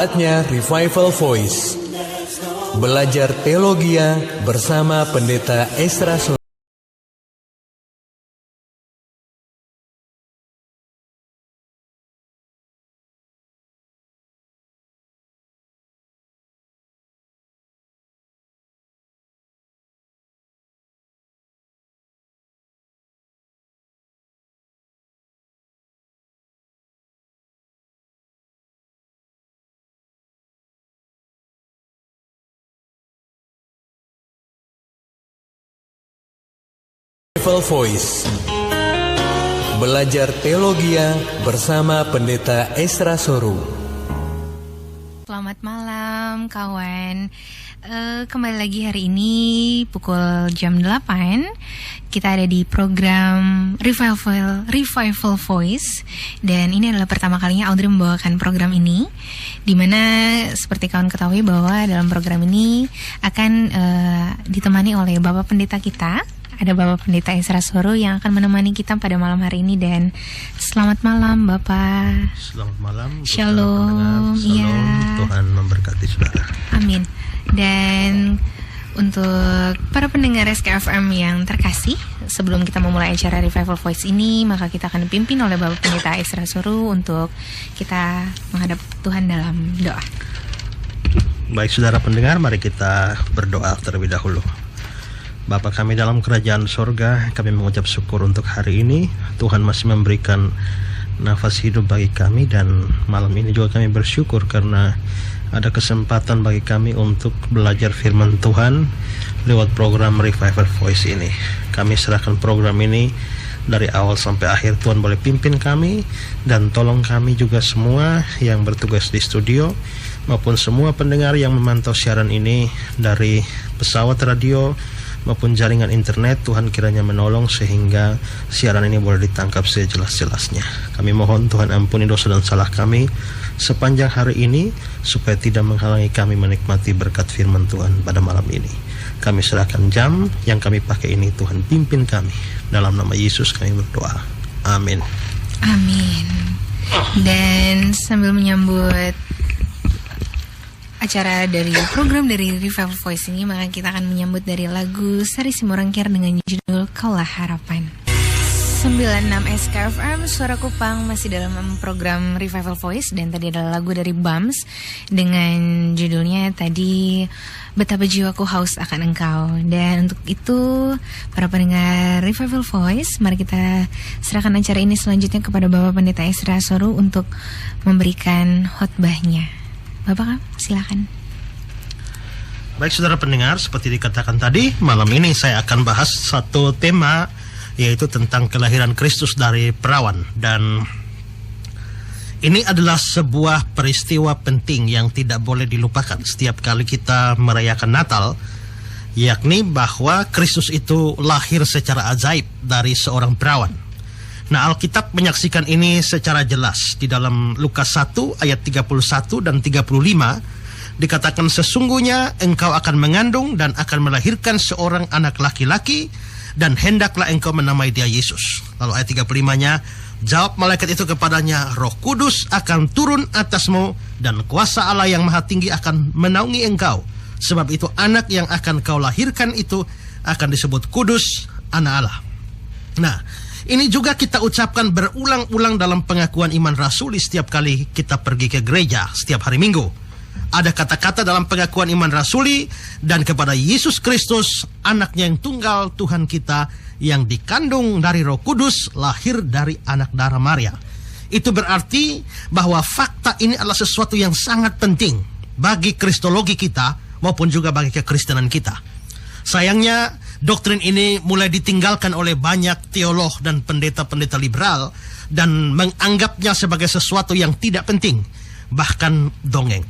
Saatnya Revival Voice. Belajar teologia bersama Pendeta Esra Soru. Revival Voice. Belajar teologia bersama Pendeta Esra Soru. Selamat malam kawan. Kembali lagi hari ini pukul jam 8. Kita ada di program Revival Voice. Dan ini adalah pertama kalinya Audrey membawakan program ini, dimana seperti kawan ketahui bahwa dalam program ini akan ditemani oleh Bapak Pendeta kita. Ada Bapak Pendeta Esra Soru yang akan menemani kita pada malam hari ini. Dan selamat malam Bapak. Selamat malam. Shalom. Shalom. Ya. Tuhan memberkati saudara. Amin. Dan untuk para pendengar SKFM yang terkasih, sebelum kita memulai acara Revival Voice ini, maka kita akan dipimpin oleh Bapak Pendeta Esra Soru untuk kita menghadap Tuhan dalam doa. Baik saudara pendengar, mari kita berdoa terlebih dahulu. Bapa kami dalam kerajaan sorga, kami mengucap syukur untuk hari ini. Tuhan masih memberikan nafas hidup bagi kami, dan malam ini juga kami bersyukur karena ada kesempatan bagi kami untuk belajar firman Tuhan lewat program Revival Voice ini. Kami serahkan program ini dari awal sampai akhir. Tuhan boleh pimpin kami, dan tolong kami juga semua yang bertugas di studio maupun semua pendengar yang memantau siaran ini dari pesawat radio maupun jaringan internet. Tuhan kiranya menolong sehingga siaran ini boleh ditangkap sejelas-jelasnya. Kami mohon Tuhan ampuni dosa dan salah kami sepanjang hari ini, supaya tidak menghalangi kami menikmati berkat firman Tuhan pada malam ini. Kami serahkan jam yang kami pakai ini, Tuhan pimpin kami. Dalam nama Yesus kami berdoa. Amin. Amin. Dan sambil menyambut acara dari program dari Revival Voice ini, maka kita akan menyambut dari lagu Sari Simorangkir dengan judul Kaulah Harapan. 96 SKFM, Suara Kupang, masih dalam program Revival Voice. Dan tadi adalah lagu dari Bams dengan judulnya tadi Betapa Jiwaku Haus Akan Engkau. Dan untuk itu, para pendengar Revival Voice, mari kita serahkan acara ini selanjutnya kepada Bapak Pendeta Esra Soru untuk memberikan khotbahnya. Bapak, silakan. Baik saudara pendengar, seperti dikatakan tadi, malam ini saya akan bahas satu tema, yaitu tentang kelahiran Kristus dari perawan. Dan ini adalah sebuah peristiwa penting yang tidak boleh dilupakan setiap kali kita merayakan Natal, yakni bahwa Kristus itu lahir secara ajaib dari seorang perawan. Nah, Alkitab menyaksikan ini secara jelas di dalam Lukas 1 ayat 31 dan 35. Dikatakan, sesungguhnya engkau akan mengandung dan akan melahirkan seorang anak laki-laki, dan hendaklah engkau menamai dia Yesus. Lalu ayat 35-nya, jawab malaikat itu kepadanya, Roh Kudus akan turun atasmu, dan kuasa Allah yang Maha Tinggi akan menaungi engkau. Sebab itu anak yang akan kau lahirkan itu akan disebut kudus, anak Allah. Nah, ini juga kita ucapkan berulang-ulang dalam pengakuan iman rasuli setiap kali kita pergi ke gereja setiap hari Minggu. Ada kata-kata dalam pengakuan iman rasuli, dan kepada Yesus Kristus, anaknya yang tunggal Tuhan kita, yang dikandung dari Roh Kudus, lahir dari anak darah Maria. Itu berarti bahwa fakta ini adalah sesuatu yang sangat penting bagi kristologi kita maupun juga bagi kekristenan kita. Sayangnya, doktrin ini mulai ditinggalkan oleh banyak teolog dan pendeta-pendeta liberal, dan menganggapnya sebagai sesuatu yang tidak penting, bahkan dongeng.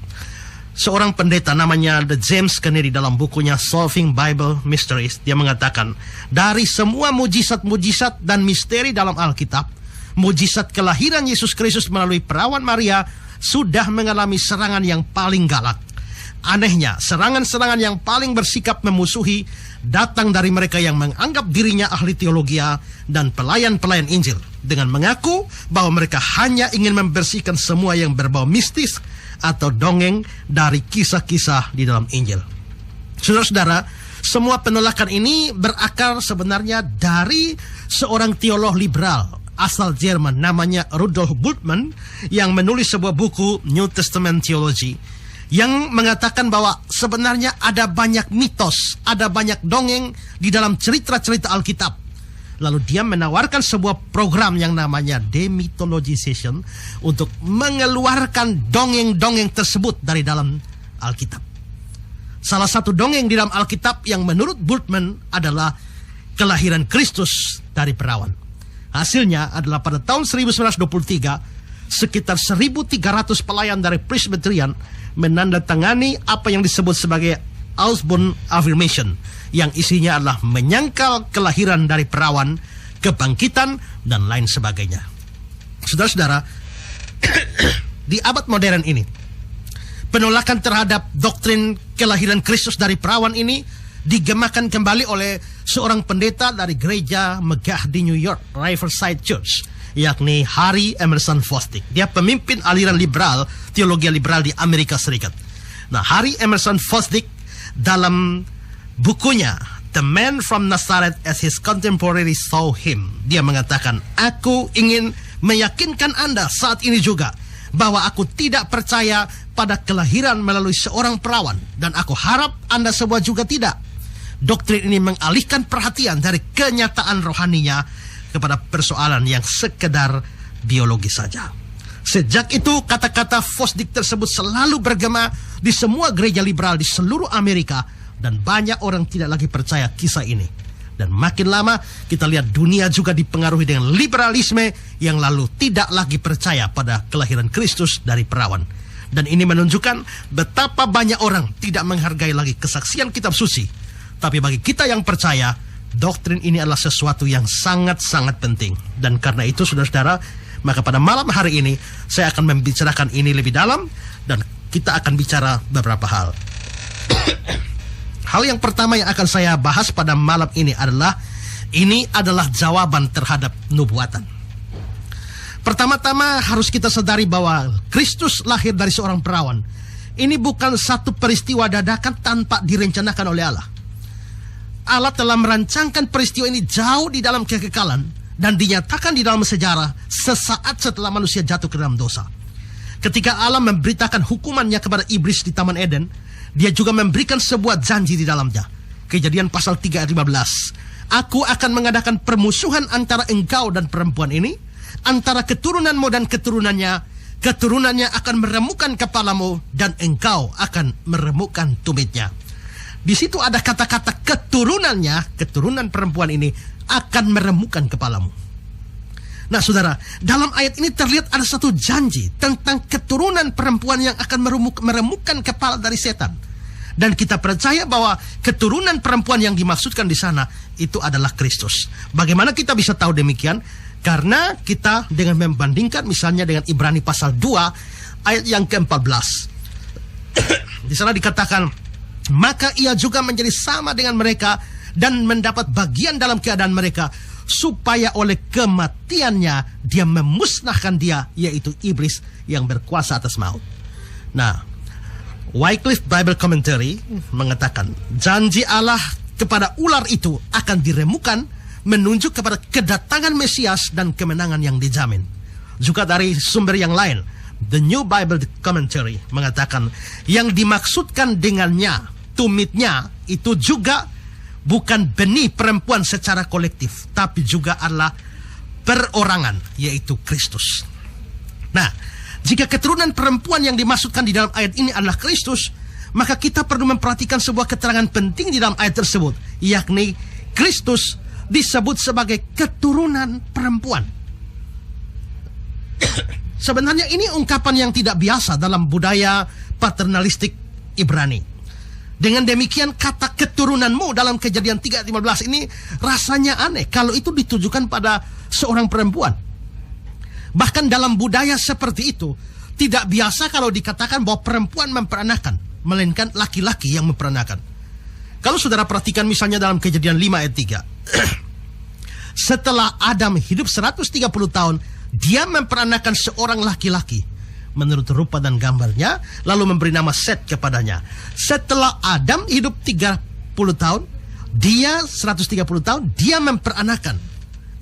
Seorang pendeta namanya The James Kennedy dalam bukunya Solving Bible Mysteries, dia mengatakan, dari semua mujizat-mujizat dan misteri dalam Alkitab, mujizat kelahiran Yesus Kristus melalui perawan Maria sudah mengalami serangan yang paling galak. Anehnya, serangan-serangan yang paling bersikap memusuhi datang dari mereka yang menganggap dirinya ahli teologia dan pelayan-pelayan Injil, dengan mengaku bahwa mereka hanya ingin membersihkan semua yang berbau mistis atau dongeng dari kisah-kisah di dalam Injil. Saudara-saudara, semua penolakan ini berakar sebenarnya dari seorang teolog liberal asal Jerman namanya Rudolf Bultmann yang menulis sebuah buku New Testament Theology yang mengatakan bahwa sebenarnya ada banyak mitos, ada banyak dongeng di dalam cerita-cerita Alkitab. Lalu dia menawarkan sebuah program yang namanya demythologization untuk mengeluarkan dongeng-dongeng tersebut dari dalam Alkitab. Salah satu dongeng di dalam Alkitab yang menurut Bultmann adalah kelahiran Kristus dari perawan. Hasilnya adalah pada tahun 1923, sekitar 1.300 pelayan dari Presbyterian menandatangani apa yang disebut sebagai Osborne Affirmation, yang isinya adalah menyangkal kelahiran dari perawan, kebangkitan, dan lain sebagainya. Saudara-saudara, di abad modern ini, penolakan terhadap doktrin kelahiran Kristus dari perawan ini digemakan kembali oleh seorang pendeta dari gereja megah di New York, Riverside Church, yakni Harry Emerson Fosdick. Dia pemimpin aliran liberal, teologi liberal di Amerika Serikat. Nah, Harry Emerson Fosdick dalam bukunya The Man from Nazareth as His Contemporaries Saw Him, dia mengatakan, aku ingin meyakinkan Anda saat ini juga bahwa aku tidak percaya pada kelahiran melalui seorang perawan, dan aku harap Anda semua juga tidak. Doktrin ini mengalihkan perhatian dari kenyataan rohaninya kepada persoalan yang sekedar biologis saja. Sejak itu kata-kata Fosdick tersebut selalu bergema di semua gereja liberal di seluruh Amerika, dan banyak orang tidak lagi percaya kisah ini. Dan makin lama kita lihat dunia juga dipengaruhi dengan liberalisme yang lalu tidak lagi percaya pada kelahiran Kristus dari perawan. Dan ini menunjukkan betapa banyak orang tidak menghargai lagi kesaksian kitab suci. Tapi bagi kita yang percaya, doktrin ini adalah sesuatu yang sangat-sangat penting. Dan karena itu, saudara-saudara, maka pada malam hari ini saya akan membicarakan ini lebih dalam, dan kita akan bicara beberapa hal. Hal yang pertama yang akan saya bahas pada malam ini adalah jawaban terhadap nubuatan. Pertama-tama harus kita sadari bahwa Kristus lahir dari seorang perawan. Ini bukan satu peristiwa dadakan tanpa direncanakan oleh Allah. Allah telah merancangkan peristiwa ini jauh di dalam kekekalan dan dinyatakan di dalam sejarah sesaat setelah manusia jatuh ke dalam dosa. Ketika Allah memberitakan hukumannya kepada iblis di Taman Eden, dia juga memberikan sebuah janji di dalamnya. Kejadian pasal 3 ayat 15. Aku akan mengadakan permusuhan antara engkau dan perempuan ini, antara keturunanmu dan keturunannya. Keturunannya akan meremukkan kepalamu, dan engkau akan meremukkan tumitnya. Di situ ada kata-kata keturunannya, keturunan perempuan ini akan meremukkan kepalamu. Nah, saudara, dalam ayat ini terlihat ada satu janji tentang keturunan perempuan yang akan meremukkan kepala dari setan. Dan kita percaya bahwa keturunan perempuan yang dimaksudkan di sana itu adalah Kristus. Bagaimana kita bisa tahu demikian? Karena kita dengan membandingkan misalnya dengan Ibrani pasal 2 ayat yang ke-14. Di sana dikatakan, maka ia juga menjadi sama dengan mereka dan mendapat bagian dalam keadaan mereka, supaya oleh kematiannya dia memusnahkan dia, yaitu iblis yang berkuasa atas maut. Nah, Wycliffe Bible Commentary mengatakan janji Allah kepada ular itu akan diremukkan, menunjuk kepada kedatangan Mesias dan kemenangan yang dijamin. Juga dari sumber yang lain, The New Bible Commentary mengatakan yang dimaksudkan dengannya, tumitnya, itu juga bukan benih perempuan secara kolektif, tapi juga adalah perorangan, yaitu Kristus. Nah, jika keturunan perempuan yang dimaksudkan di dalam ayat ini adalah Kristus, maka kita perlu memperhatikan sebuah keterangan penting di dalam ayat tersebut, yakni Kristus disebut sebagai keturunan perempuan. Sebenarnya ini ungkapan yang tidak biasa dalam budaya paternalistik Ibrani. Dengan demikian, kata keturunanmu dalam Kejadian 3:15 ini rasanya aneh kalau itu ditujukan pada seorang perempuan. Bahkan dalam budaya seperti itu, tidak biasa kalau dikatakan bahwa perempuan memperanakan, melainkan laki-laki yang memperanakan. Kalau saudara perhatikan misalnya dalam Kejadian 5 ayat 3. Setelah Adam hidup 130 tahun, dia memperanakan seorang laki-laki. menurut rupa dan gambarnya, lalu memberi nama Set kepadanya. Setelah Adam hidup 30 tahun, dia 130 tahun, dia memperanakan.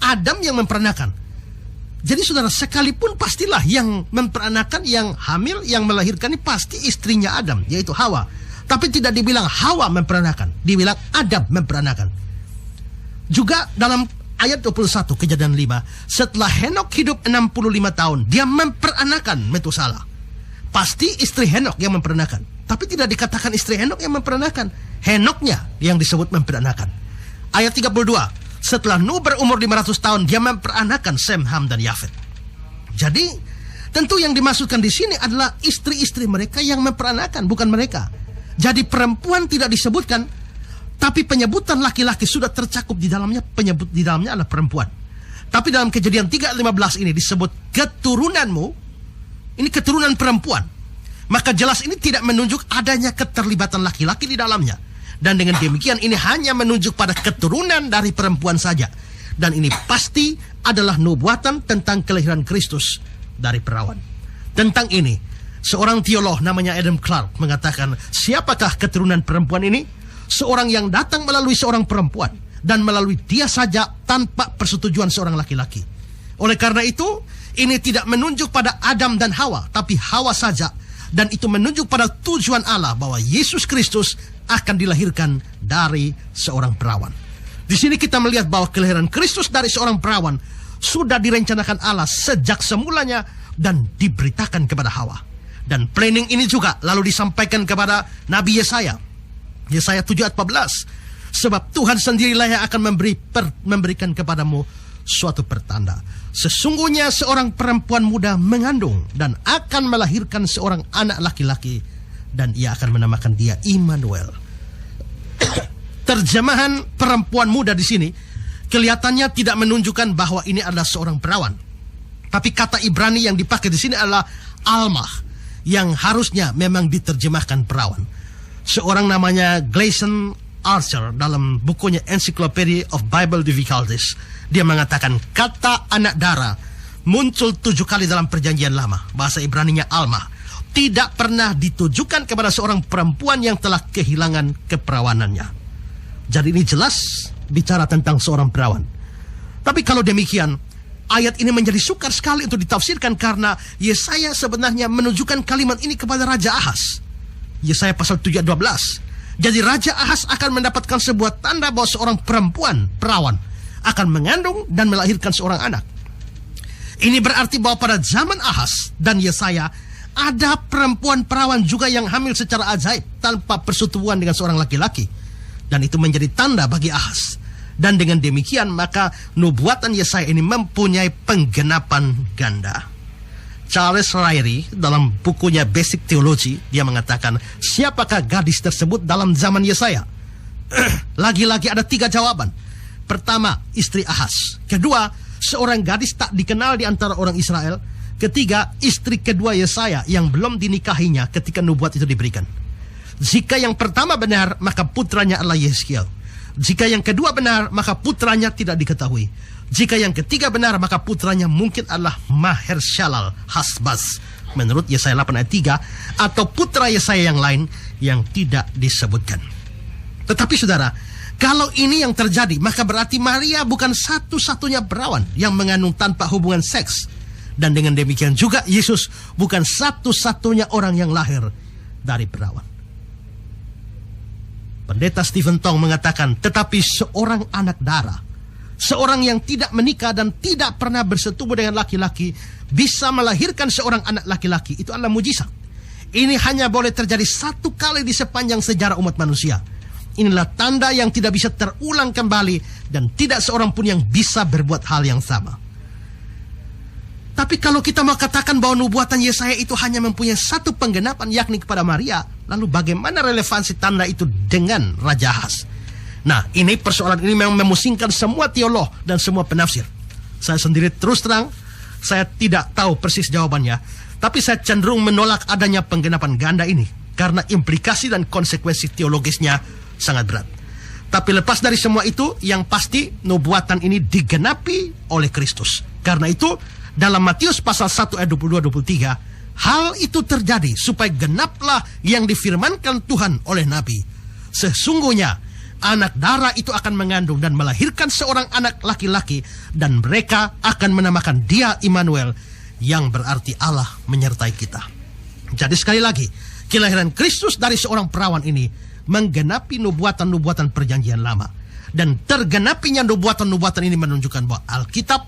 Adam yang memperanakan. Jadi saudara, sekalipun pastilah yang memperanakan, yang hamil, yang melahirkan ini pasti istrinya Adam, yaitu Hawa. Tapi tidak dibilang Hawa memperanakan, dibilang Adam memperanakan. Juga dalam ayat 21 Kejadian 5, setelah Henok hidup 65 tahun, dia memperanakan Metusala. Pasti istri Henok yang memperanakan. Tapi tidak dikatakan istri Henok yang memperanakan. Henoknya yang disebut memperanakan. Ayat 32, setelah Nuh berumur 500 tahun, dia memperanakan Sem, Ham, dan Yafet. Jadi, tentu yang dimaksudkan di sini adalah istri-istri mereka yang memperanakan, bukan mereka. Jadi perempuan tidak disebutkan, tapi penyebutan laki-laki sudah tercakup di dalamnya, penyebut di dalamnya adalah perempuan. Tapi dalam Kejadian 3:15 ini disebut keturunanmu, ini keturunan perempuan. Maka jelas ini tidak menunjuk adanya keterlibatan laki-laki di dalamnya. Dan dengan demikian ini hanya menunjuk pada keturunan dari perempuan saja. Dan ini pasti adalah nubuatan tentang kelahiran Kristus dari perawan. Tentang ini, seorang teolog namanya Adam Clark mengatakan, siapakah keturunan perempuan ini? Seorang yang datang melalui seorang perempuan dan melalui dia saja tanpa persetujuan seorang laki-laki. Oleh karena itu, ini tidak menunjuk pada Adam dan Hawa, tapi Hawa saja. Dan itu menunjuk pada tujuan Allah bahwa Yesus Kristus akan dilahirkan dari seorang perawan. Di sini kita melihat bahwa kelahiran Kristus dari seorang perawan sudah direncanakan Allah sejak semulanya dan diberitakan kepada Hawa. Dan planning ini juga lalu disampaikan kepada Nabi Yesaya. Yesaya 7:14. Sebab Tuhan sendirilah yang akan memberikan kepadamu suatu pertanda. Sesungguhnya seorang perempuan muda mengandung dan akan melahirkan seorang anak laki-laki, dan ia akan menamakan dia Immanuel. Terjemahan perempuan muda di sini kelihatannya tidak menunjukkan bahwa ini adalah seorang perawan. Tapi kata Ibrani yang dipakai di sini adalah almah, yang harusnya memang diterjemahkan perawan. Seorang namanya Gleason Archer dalam bukunya Encyclopedia of Bible Difficulties, dia mengatakan kata anak darah muncul 7 kali dalam perjanjian lama. Bahasa Ibraninya almah. Tidak pernah ditujukan kepada seorang perempuan yang telah kehilangan keperawanannya. Jadi ini jelas bicara tentang seorang perawan. Tapi kalau demikian, ayat ini menjadi sukar sekali untuk ditafsirkan karena Yesaya sebenarnya menunjukkan kalimat ini kepada Raja Ahaz. Yesaya pasal 7:12. Jadi Raja Ahaz akan mendapatkan sebuah tanda bahwa seorang perempuan, perawan, akan mengandung dan melahirkan seorang anak. Ini berarti bahwa pada zaman Ahaz dan Yesaya ada perempuan perawan juga yang hamil secara ajaib tanpa persetubuhan dengan seorang laki-laki. Dan itu menjadi tanda bagi Ahaz. Dan dengan demikian maka nubuatan Yesaya ini mempunyai penggenapan ganda. Charles Ryrie dalam bukunya Basic Theology, dia mengatakan, siapakah gadis tersebut dalam zaman Yesaya? Lagi-lagi ada 3 jawaban. Pertama, istri Ahaz. Kedua, seorang gadis tak dikenal di antara orang Israel. Ketiga, istri kedua Yesaya yang belum dinikahinya ketika nubuat itu diberikan. Jika yang pertama benar, maka putranya adalah Yeskiel. Jika yang kedua benar, maka putranya tidak diketahui. Jika yang ketiga benar, maka putranya mungkin adalah Maher-shalal Hasbaz menurut Yesaya 8 ayat 3, atau putra Yesaya yang lain yang tidak disebutkan. Tetapi saudara, kalau ini yang terjadi, maka berarti Maria bukan satu-satunya perawan yang mengandung tanpa hubungan seks. Dan dengan demikian juga Yesus bukan satu-satunya orang yang lahir dari perawan. Pendeta Stephen Tong mengatakan, tetapi seorang anak darah, seorang yang tidak menikah dan tidak pernah bersetubuh dengan laki-laki, bisa melahirkan seorang anak laki-laki. Itu adalah mujizat. Ini hanya boleh terjadi 1 kali di sepanjang sejarah umat manusia. Inilah tanda yang tidak bisa terulang kembali, dan tidak seorang pun yang bisa berbuat hal yang sama. Tapi kalau kita mau katakan bahwa nubuatan Yesaya itu hanya mempunyai 1 penggenapan, yakni kepada Maria, lalu bagaimana relevansi tanda itu dengan Raja Ahaz? Nah, ini persoalan ini memang memusingkan semua teolog dan semua penafsir. Saya sendiri terus terang, saya tidak tahu persis jawabannya, tapi saya cenderung menolak adanya penggenapan ganda ini, karena implikasi dan konsekuensi teologisnya sangat berat. Tapi lepas dari semua itu, yang pasti nubuatan ini digenapi oleh Kristus. Karena itu, dalam Matius pasal 1 ayat 22-23, Hal itu terjadi supaya genaplah yang difirmankan Tuhan oleh Nabi. Sesungguhnya anak darah itu akan mengandung dan melahirkan seorang anak laki-laki, dan mereka akan menamakan dia Immanuel, yang berarti Allah menyertai kita. Jadi sekali lagi, kelahiran Kristus dari seorang perawan ini menggenapi nubuatan-nubuatan perjanjian lama. Dan tergenapinya nubuatan-nubuatan ini menunjukkan bahwa Alkitab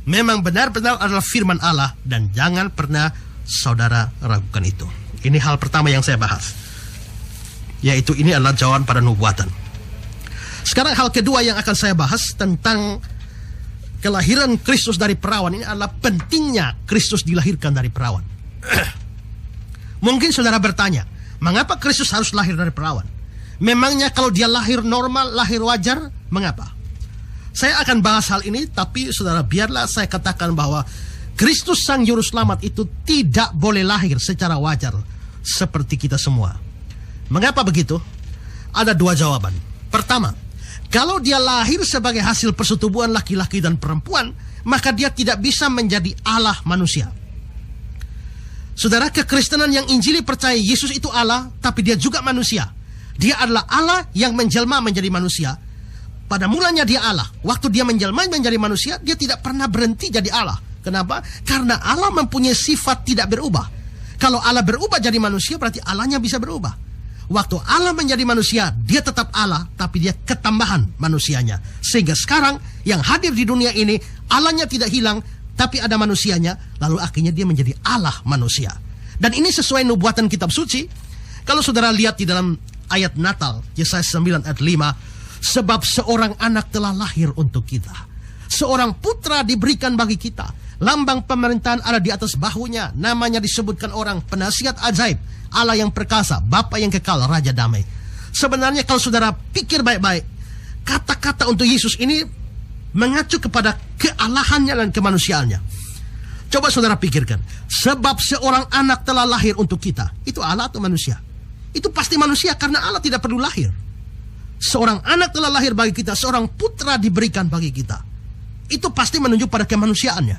memang benar-benar adalah firman Allah, dan jangan pernah saudara ragukan itu. Ini hal pertama yang saya bahas, yaitu ini adalah jawaban pada nubuatan. Sekarang hal kedua yang akan saya bahas tentang kelahiran Kristus dari perawan ini adalah pentingnya Kristus dilahirkan dari perawan. Mungkin saudara bertanya, mengapa Kristus harus lahir dari perawan? Memangnya kalau dia lahir normal, lahir wajar, mengapa? Saya akan bahas hal ini, tapi saudara biarlah saya katakan bahwa Kristus Sang Juru Selamat itu tidak boleh lahir secara wajar seperti kita semua. Mengapa begitu? Ada dua jawaban. Pertama, kalau dia lahir sebagai hasil persetubuhan laki-laki dan perempuan, maka dia tidak bisa menjadi Allah manusia. Saudara, kekristenan yang Injili percaya Yesus itu Allah, tapi dia juga manusia. Dia adalah Allah yang menjelma menjadi manusia. Pada mulanya dia Allah. Waktu dia menjelma menjadi manusia, dia tidak pernah berhenti jadi Allah. Kenapa? Karena Allah mempunyai sifat tidak berubah. Kalau Allah berubah jadi manusia, berarti Allahnya bisa berubah. Waktu Allah menjadi manusia, dia tetap Allah, tapi dia ketambahan manusianya. Sehingga sekarang yang hadir di dunia ini, Allahnya tidak hilang, tapi ada manusianya, lalu akhirnya dia menjadi Allah manusia. Dan ini sesuai nubuatan kitab suci. Kalau saudara lihat di dalam ayat Natal, Yesaya 9 ayat 5, sebab seorang anak telah lahir untuk kita, seorang putra diberikan bagi kita, lambang pemerintahan ada di atas bahunya, namanya disebutkan orang penasihat ajaib, Allah yang perkasa, Bapa yang kekal, Raja damai. Sebenarnya kalau saudara pikir baik-baik, kata-kata untuk Yesus ini mengacu kepada kealahannya dan kemanusiaannya. Coba saudara pikirkan, sebab seorang anak telah lahir untuk kita, itu Allah atau manusia? Itu pasti manusia, karena Allah tidak perlu lahir. Seorang anak telah lahir bagi kita, seorang putra diberikan bagi kita. Itu pasti menunjuk pada kemanusiaannya.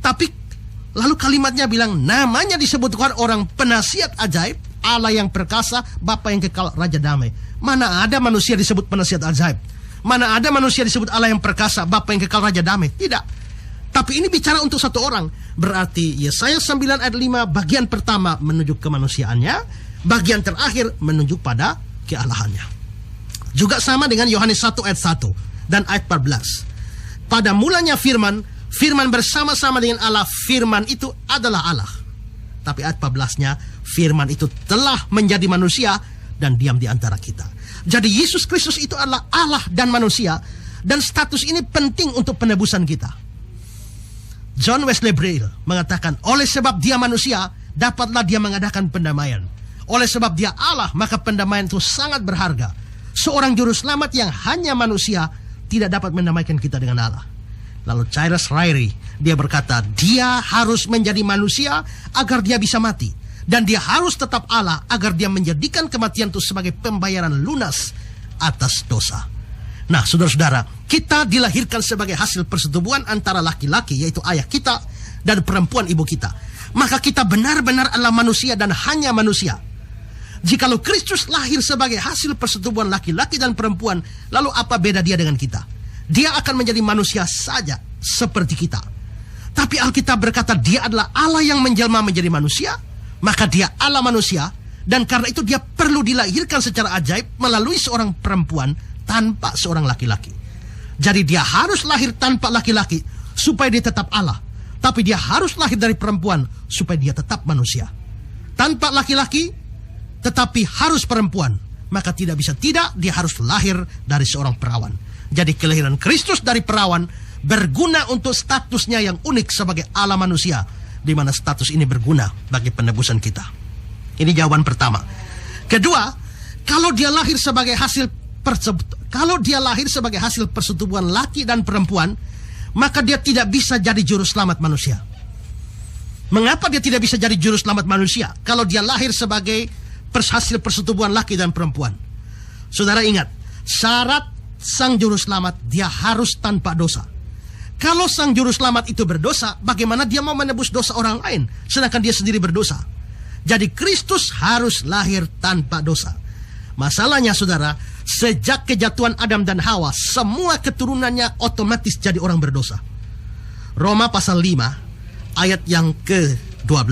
Tapi lalu kalimatnya bilang, namanya disebutkan orang penasihat ajaib, Allah yang perkasa, Bapa yang kekal, Raja damai. Mana ada manusia disebut penasihat ajaib? Mana ada manusia disebut Allah yang perkasa, Bapa yang kekal, Raja damai? Tidak. Tapi ini bicara untuk satu orang. Berarti Yesaya 9 ayat 5 bagian pertama menunjuk kemanusiaannya, bagian terakhir menunjuk pada kealahannya. Juga sama dengan Yohanes 1 ayat 1 dan ayat 14. Pada mulanya firman, firman bersama-sama dengan Allah, firman itu adalah Allah. Tapi ayat 14-nya, firman itu telah menjadi manusia dan diam di antara kita. Jadi Yesus Kristus itu adalah Allah dan manusia, dan status ini penting untuk penebusan kita. John Wesley Braille mengatakan, oleh sebab dia manusia, dapatlah dia mengadakan pendamaian. Oleh sebab dia Allah, maka pendamaian itu sangat berharga. Seorang juru selamat yang hanya manusia tidak dapat mendamaikan kita dengan Allah. Lalu Cyrus Ryrie, dia berkata, dia harus menjadi manusia agar dia bisa mati. Dan dia harus tetap Allah agar dia menjadikan kematian itu sebagai pembayaran lunas atas dosa. Nah, saudara-saudara, kita dilahirkan sebagai hasil persetubuhan antara laki-laki, yaitu ayah kita, dan perempuan ibu kita. Maka kita benar-benar adalah manusia dan hanya manusia. Jikalau Kristus lahir sebagai hasil persetubuhan laki-laki dan perempuan, lalu apa beda dia dengan kita? Dia akan menjadi manusia saja seperti kita. Tapi Alkitab berkata dia adalah Allah yang menjelma menjadi manusia, maka dia Allah manusia, dan karena itu dia perlu dilahirkan secara ajaib melalui seorang perempuan tanpa seorang laki-laki. Jadi dia harus lahir tanpa laki-laki supaya dia tetap Allah, tapi dia harus lahir dari perempuan supaya dia tetap manusia. Tanpa laki-laki tetapi harus perempuan, maka tidak bisa tidak, dia harus lahir dari seorang perawan. Jadi kelahiran Kristus dari perawan berguna untuk statusnya yang unik sebagai Allah manusia, di mana status ini berguna bagi penebusan kita. Ini jawaban pertama. Kedua, kalau dia lahir sebagai hasil persetubuhan laki dan perempuan, maka dia tidak bisa jadi juru selamat manusia. Mengapa dia tidak bisa jadi juru selamat manusia kalau dia lahir sebagai hasil persetubuhan laki dan perempuan? Saudara ingat, syarat sang juru selamat dia harus tanpa dosa. Kalau sang juru selamat itu berdosa, bagaimana dia mau menebus dosa orang lain, sedangkan dia sendiri berdosa? Jadi Kristus harus lahir tanpa dosa. Masalahnya saudara, sejak kejatuhan Adam dan Hawa, semua keturunannya otomatis jadi orang berdosa. Roma pasal 5, ayat yang ke-12.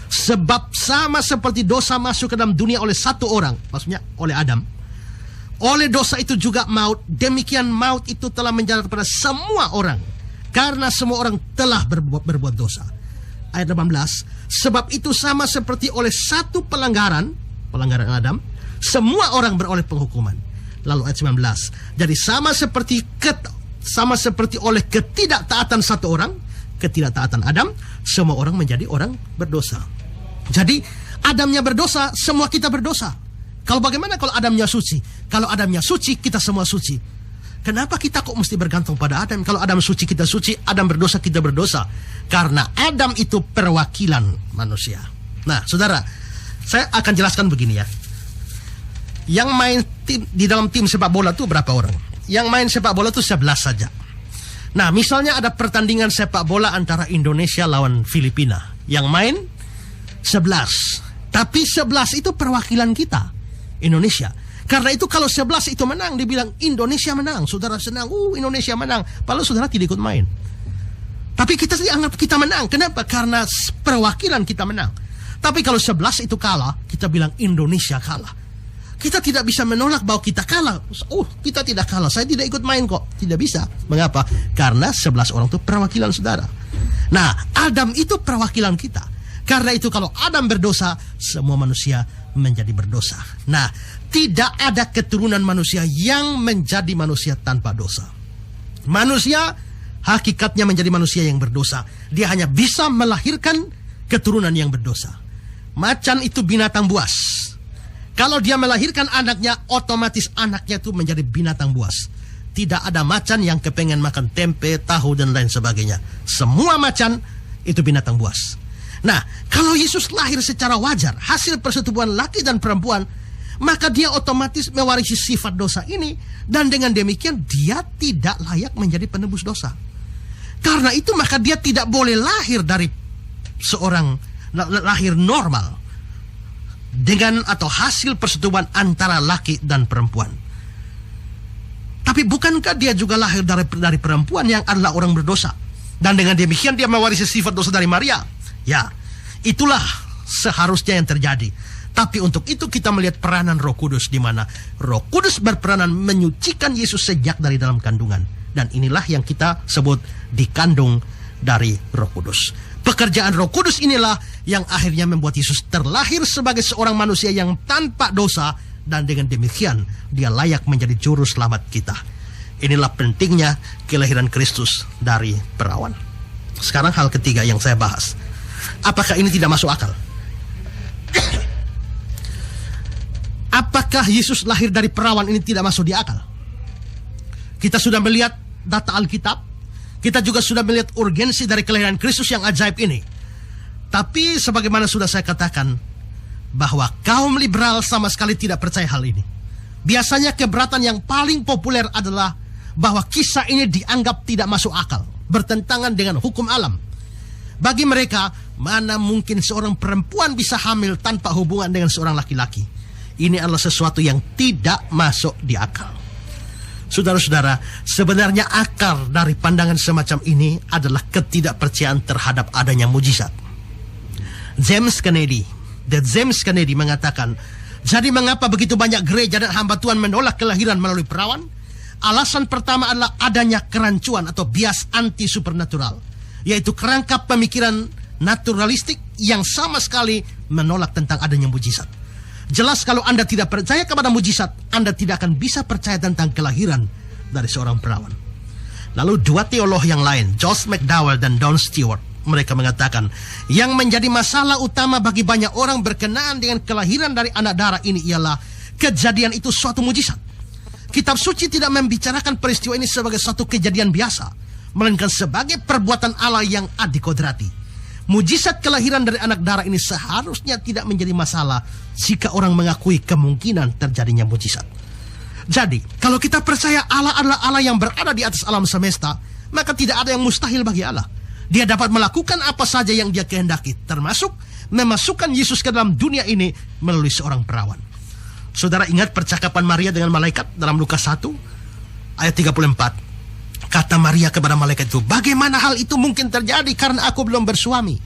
Sebab sama seperti dosa masuk ke dalam dunia oleh satu orang, maksudnya oleh Adam, oleh dosa itu juga maut, demikian maut itu telah menjalar kepada semua orang, karena semua orang telah berbuat dosa. Ayat 18, sebab itu sama seperti oleh satu pelanggaran Adam, semua orang beroleh penghukuman. Lalu ayat 19, jadi sama seperti oleh ketidaktaatan satu orang, ketidaktaatan Adam, semua orang menjadi orang berdosa. Jadi Adamnya berdosa, semua kita berdosa. Kalau bagaimana kalau Adamnya suci? Kalau Adamnya suci, kita semua suci. Kenapa kita kok mesti bergantung pada Adam? Kalau Adam suci, kita suci. Adam berdosa, kita berdosa. Karena Adam itu perwakilan manusia. Nah, saudara, saya akan jelaskan begini ya. Yang main di dalam tim sepak bola itu berapa orang? Yang main sepak bola itu 11 saja. Nah, misalnya ada pertandingan sepak bola antara Indonesia lawan Filipina. Yang main 11. Tapi 11 itu perwakilan kita, Indonesia. Karena itu kalau 11 itu menang, dibilang Indonesia menang. Saudara senang, Indonesia menang. Padahal saudara tidak ikut main. Tapi kita dianggap kita menang. Kenapa? Karena perwakilan kita menang. Tapi kalau 11 itu kalah, kita bilang Indonesia kalah. Kita tidak bisa menolak bahwa kita kalah. Kita tidak kalah, saya tidak ikut main kok. Tidak bisa. Mengapa? Karena 11 orang itu perwakilan saudara. Nah, Adam itu perwakilan kita. Karena itu kalau Adam berdosa, semua manusia menjadi berdosa. Nah, tidak ada keturunan manusia yang menjadi manusia tanpa dosa. Manusia hakikatnya menjadi manusia yang berdosa. Dia hanya bisa melahirkan keturunan yang berdosa. Macan itu binatang buas. Kalau dia melahirkan anaknya, otomatis anaknya itu menjadi binatang buas. Tidak ada macan yang kepengen makan tempe, tahu, dan lain sebagainya. Semua macan itu binatang buas. Nah, kalau Yesus lahir secara wajar, hasil persetubuhan laki dan perempuan, maka dia otomatis mewarisi sifat dosa ini, dan dengan demikian dia tidak layak menjadi penebus dosa. Karena itu maka dia tidak boleh lahir dari lahir normal dengan atau hasil persetubuhan antara laki dan perempuan. Tapi bukankah dia juga lahir dari perempuan yang adalah orang berdosa, dan dengan demikian dia mewarisi sifat dosa dari Maria? Ya, itulah seharusnya yang terjadi. Tapi untuk itu kita melihat peranan Roh Kudus, di mana Roh Kudus berperanan menyucikan Yesus sejak dari dalam kandungan. Dan inilah yang kita sebut dikandung dari Roh Kudus. Pekerjaan Roh Kudus inilah yang akhirnya membuat Yesus terlahir sebagai seorang manusia yang tanpa dosa, dan dengan demikian dia layak menjadi juru selamat kita. Inilah pentingnya kelahiran Kristus dari perawan. Sekarang hal ketiga yang saya bahas. Apakah ini tidak masuk akal? Apakah Yesus lahir dari perawan ini tidak masuk di akal? Kita sudah melihat data Alkitab. Kita juga sudah melihat urgensi dari kelahiran Kristus yang ajaib ini. Tapi sebagaimana sudah saya katakan, bahwa kaum liberal sama sekali tidak percaya hal ini. Biasanya keberatan yang paling populer adalah bahwa kisah ini dianggap tidak masuk akal, bertentangan dengan hukum alam. Bagi mereka, mana mungkin seorang perempuan bisa hamil tanpa hubungan dengan seorang laki-laki? Ini adalah sesuatu yang tidak masuk di akal. Saudara-saudara, sebenarnya akar dari pandangan semacam ini adalah ketidakpercayaan terhadap adanya mujizat. James Kennedy mengatakan, jadi mengapa begitu banyak gereja dan hamba Tuhan menolak kelahiran melalui perawan? Alasan pertama adalah adanya kerancuan atau bias anti-supernatural, yaitu kerangka pemikiran naturalistik yang sama sekali menolak tentang adanya mujizat. Jelas kalau Anda tidak percaya kepada mujizat, Anda tidak akan bisa percaya tentang kelahiran dari seorang perawan. Lalu dua teolog yang lain, Josh McDowell dan Don Stewart, mereka mengatakan, yang menjadi masalah utama bagi banyak orang berkenaan dengan kelahiran dari anak darah ini ialah kejadian itu suatu mujizat. Kitab suci tidak membicarakan peristiwa ini sebagai suatu kejadian biasa, melainkan sebagai perbuatan Allah yang adikodrati. Mujizat kelahiran dari anak darah ini seharusnya tidak menjadi masalah jika orang mengakui kemungkinan terjadinya mujizat. Jadi, kalau kita percaya Allah adalah Allah yang berada di atas alam semesta, maka tidak ada yang mustahil bagi Allah. Dia dapat melakukan apa saja yang dia kehendaki, termasuk memasukkan Yesus ke dalam dunia ini melalui seorang perawan. Saudara ingat percakapan Maria dengan malaikat dalam Lukas 1 ayat 34. Kata Maria kepada malaikat itu, bagaimana hal itu mungkin terjadi karena aku belum bersuami?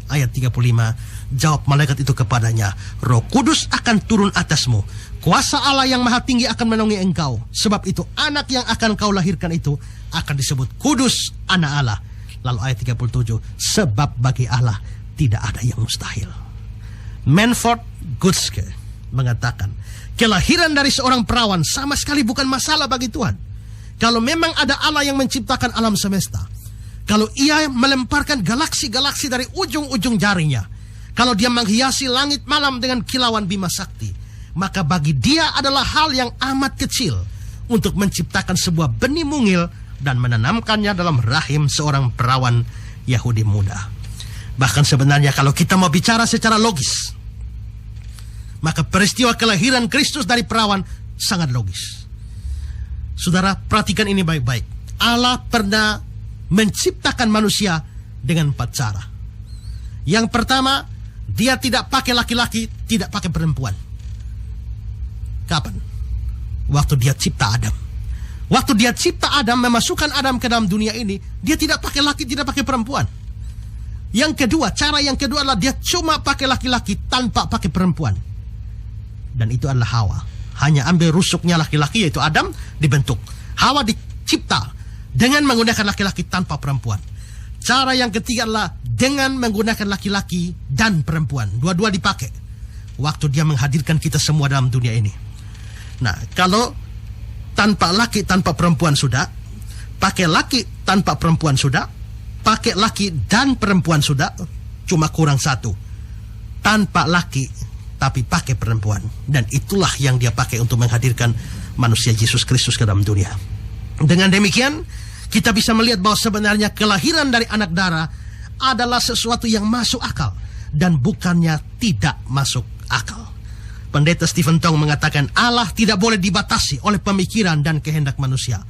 Ayat 35, jawab malaikat itu kepadanya, Roh Kudus akan turun atasmu, kuasa Allah yang Maha Tinggi akan menaungi engkau. Sebab itu anak yang akan kau lahirkan itu akan disebut kudus, anak Allah. Lalu ayat 37, sebab bagi Allah tidak ada yang mustahil. Manford Gutzke mengatakan, kelahiran dari seorang perawan sama sekali bukan masalah bagi Tuhan. Kalau memang ada Allah yang menciptakan alam semesta, kalau ia melemparkan galaksi-galaksi dari ujung-ujung jarinya, kalau dia menghiasi langit malam dengan kilauan Bima Sakti, maka bagi dia adalah hal yang amat kecil untuk menciptakan sebuah benih mungil dan menanamkannya dalam rahim seorang perawan Yahudi muda. Bahkan sebenarnya kalau kita mau bicara secara logis, maka peristiwa kelahiran Kristus dari perawan sangat logis. Saudara, perhatikan ini baik-baik. Allah pernah menciptakan manusia dengan 4 cara. Yang pertama, dia tidak pakai laki-laki, tidak pakai perempuan. Kapan? Waktu dia cipta Adam. Waktu dia cipta Adam, memasukkan Adam ke dalam dunia ini, dia tidak pakai laki, tidak pakai perempuan. Yang kedua, cara yang kedua adalah dia cuma pakai laki-laki tanpa pakai perempuan. Dan itu adalah Hawa. Hanya ambil rusuknya laki-laki, yaitu Adam, dibentuk. Hawa dicipta dengan menggunakan laki-laki tanpa perempuan. Cara yang ketiga adalah dengan menggunakan laki-laki dan perempuan. Dua-dua dipakai. Waktu dia menghadirkan kita semua dalam dunia ini. Nah, kalau tanpa laki, tanpa perempuan sudah, pakai laki tanpa perempuan sudah, pakai laki dan perempuan sudah, cuma kurang satu. Tanpa laki, tapi pakai perempuan. Dan itulah yang dia pakai untuk menghadirkan manusia Yesus Kristus ke dalam dunia. Dengan demikian, kita bisa melihat bahwa sebenarnya kelahiran dari anak darah adalah sesuatu yang masuk akal dan bukannya tidak masuk akal. Pendeta Stephen Tong mengatakan Allah tidak boleh dibatasi oleh pemikiran dan kehendak manusia.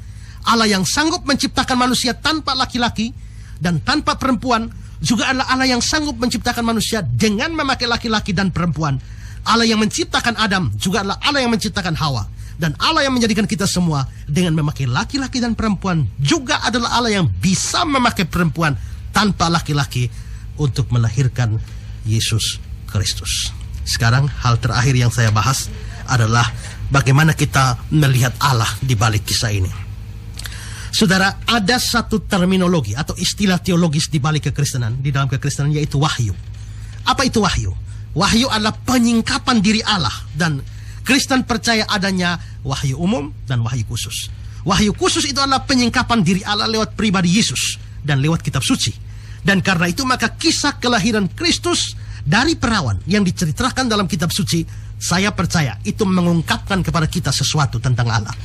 Allah yang sanggup menciptakan manusia tanpa laki-laki dan tanpa perempuan juga adalah Allah yang sanggup menciptakan manusia dengan memakai laki-laki dan perempuan. Allah yang menciptakan Adam juga adalah Allah yang menciptakan Hawa. Dan Allah yang menjadikan kita semua dengan memakai laki-laki dan perempuan juga adalah Allah yang bisa memakai perempuan tanpa laki-laki untuk melahirkan Yesus Kristus. Sekarang hal terakhir yang saya bahas adalah bagaimana kita melihat Allah di balik kisah ini. Saudara, ada satu terminologi atau istilah teologis di balik kekristenan, di dalam kekristenan, yaitu wahyu. Apa itu wahyu? Wahyu adalah penyingkapan diri Allah, dan Kristen percaya adanya wahyu umum dan wahyu khusus. Wahyu khusus itu adalah penyingkapan diri Allah lewat pribadi Yesus dan lewat kitab suci. Dan karena itu maka kisah kelahiran Kristus dari perawan yang diceritakan dalam kitab suci, saya percaya itu mengungkapkan kepada kita sesuatu tentang Allah.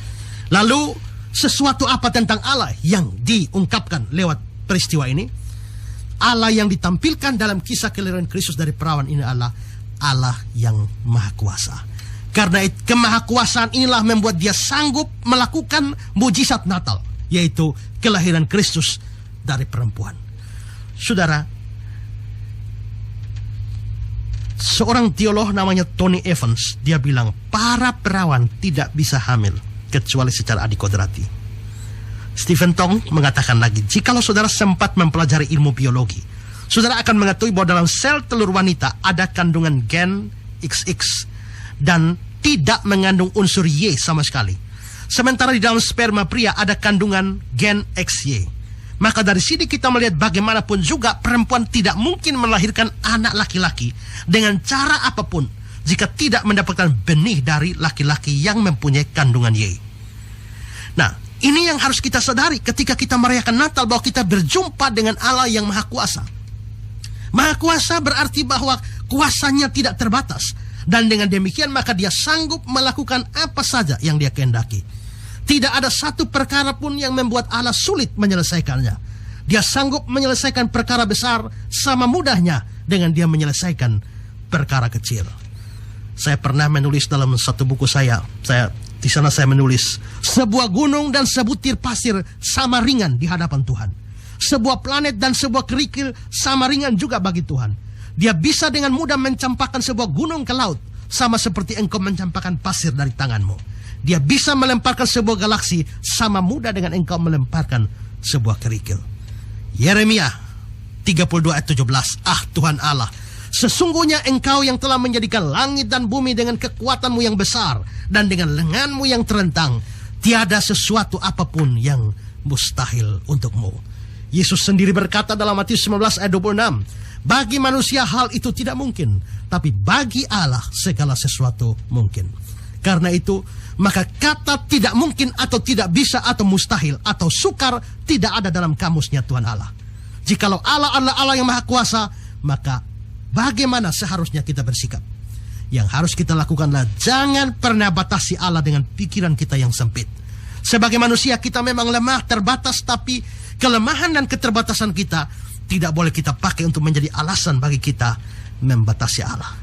Lalu sesuatu apa tentang Allah yang diungkapkan lewat peristiwa ini? Allah yang ditampilkan dalam kisah kelahiran Kristus dari perawan ini adalah Allah yang Maha Kuasa. Karena kemahakuasaan inilah membuat dia sanggup melakukan mujizat Natal, yaitu kelahiran Kristus dari perempuan. Saudara, seorang teolog namanya Tony Evans, dia bilang para perawan tidak bisa hamil kecuali secara adikodrati. Stephen Tong mengatakan lagi, jikalau saudara sempat mempelajari ilmu biologi, saudara akan mengetahui bahwa dalam sel telur wanita ada kandungan gen XX dan tidak mengandung unsur Y sama sekali. Sementara di dalam sperma pria ada kandungan gen XY. Maka dari sini kita melihat bagaimanapun juga perempuan tidak mungkin melahirkan anak laki-laki dengan cara apapun jika tidak mendapatkan benih dari laki-laki yang mempunyai kandungan Y. Nah, ini yang harus kita sadari ketika kita merayakan Natal, bahwa kita berjumpa dengan Allah yang Maha Kuasa. Maha Kuasa berarti bahwa kuasanya tidak terbatas. Dan dengan demikian maka dia sanggup melakukan apa saja yang dia kehendaki. Tidak ada satu perkara pun yang membuat Allah sulit menyelesaikannya. Dia sanggup menyelesaikan perkara besar sama mudahnya dengan dia menyelesaikan perkara kecil. Saya pernah menulis dalam satu buku saya Di sana saya menulis, sebuah gunung dan sebutir pasir sama ringan di hadapan Tuhan. Sebuah planet dan sebuah kerikil sama ringan juga bagi Tuhan. Dia bisa dengan mudah mencampakkan sebuah gunung ke laut, sama seperti engkau mencampakkan pasir dari tanganmu. Dia bisa melemparkan sebuah galaksi sama mudah dengan engkau melemparkan sebuah kerikil. Yeremia 32 ayat 17. Ah Tuhan Allah, sesungguhnya engkau yang telah menjadikan langit dan bumi dengan kekuatanmu yang besar dan dengan lenganmu yang terentang, tiada sesuatu apapun yang mustahil untukmu. Yesus sendiri berkata dalam Matius 19 ayat 26, bagi manusia hal itu tidak mungkin, tapi bagi Allah segala sesuatu mungkin. Karena itu, maka kata tidak mungkin atau tidak bisa atau mustahil atau sukar tidak ada dalam kamusnya Tuhan Allah. Jikalau Allah adalah Allah yang Maha Kuasa, maka bagaimana seharusnya kita bersikap? Yang harus kita lakukanlah jangan pernah batasi Allah dengan pikiran kita yang sempit. Sebagai manusia kita memang lemah, terbatas, tapi kelemahan dan keterbatasan kita tidak boleh kita pakai untuk menjadi alasan bagi kita membatasi Allah.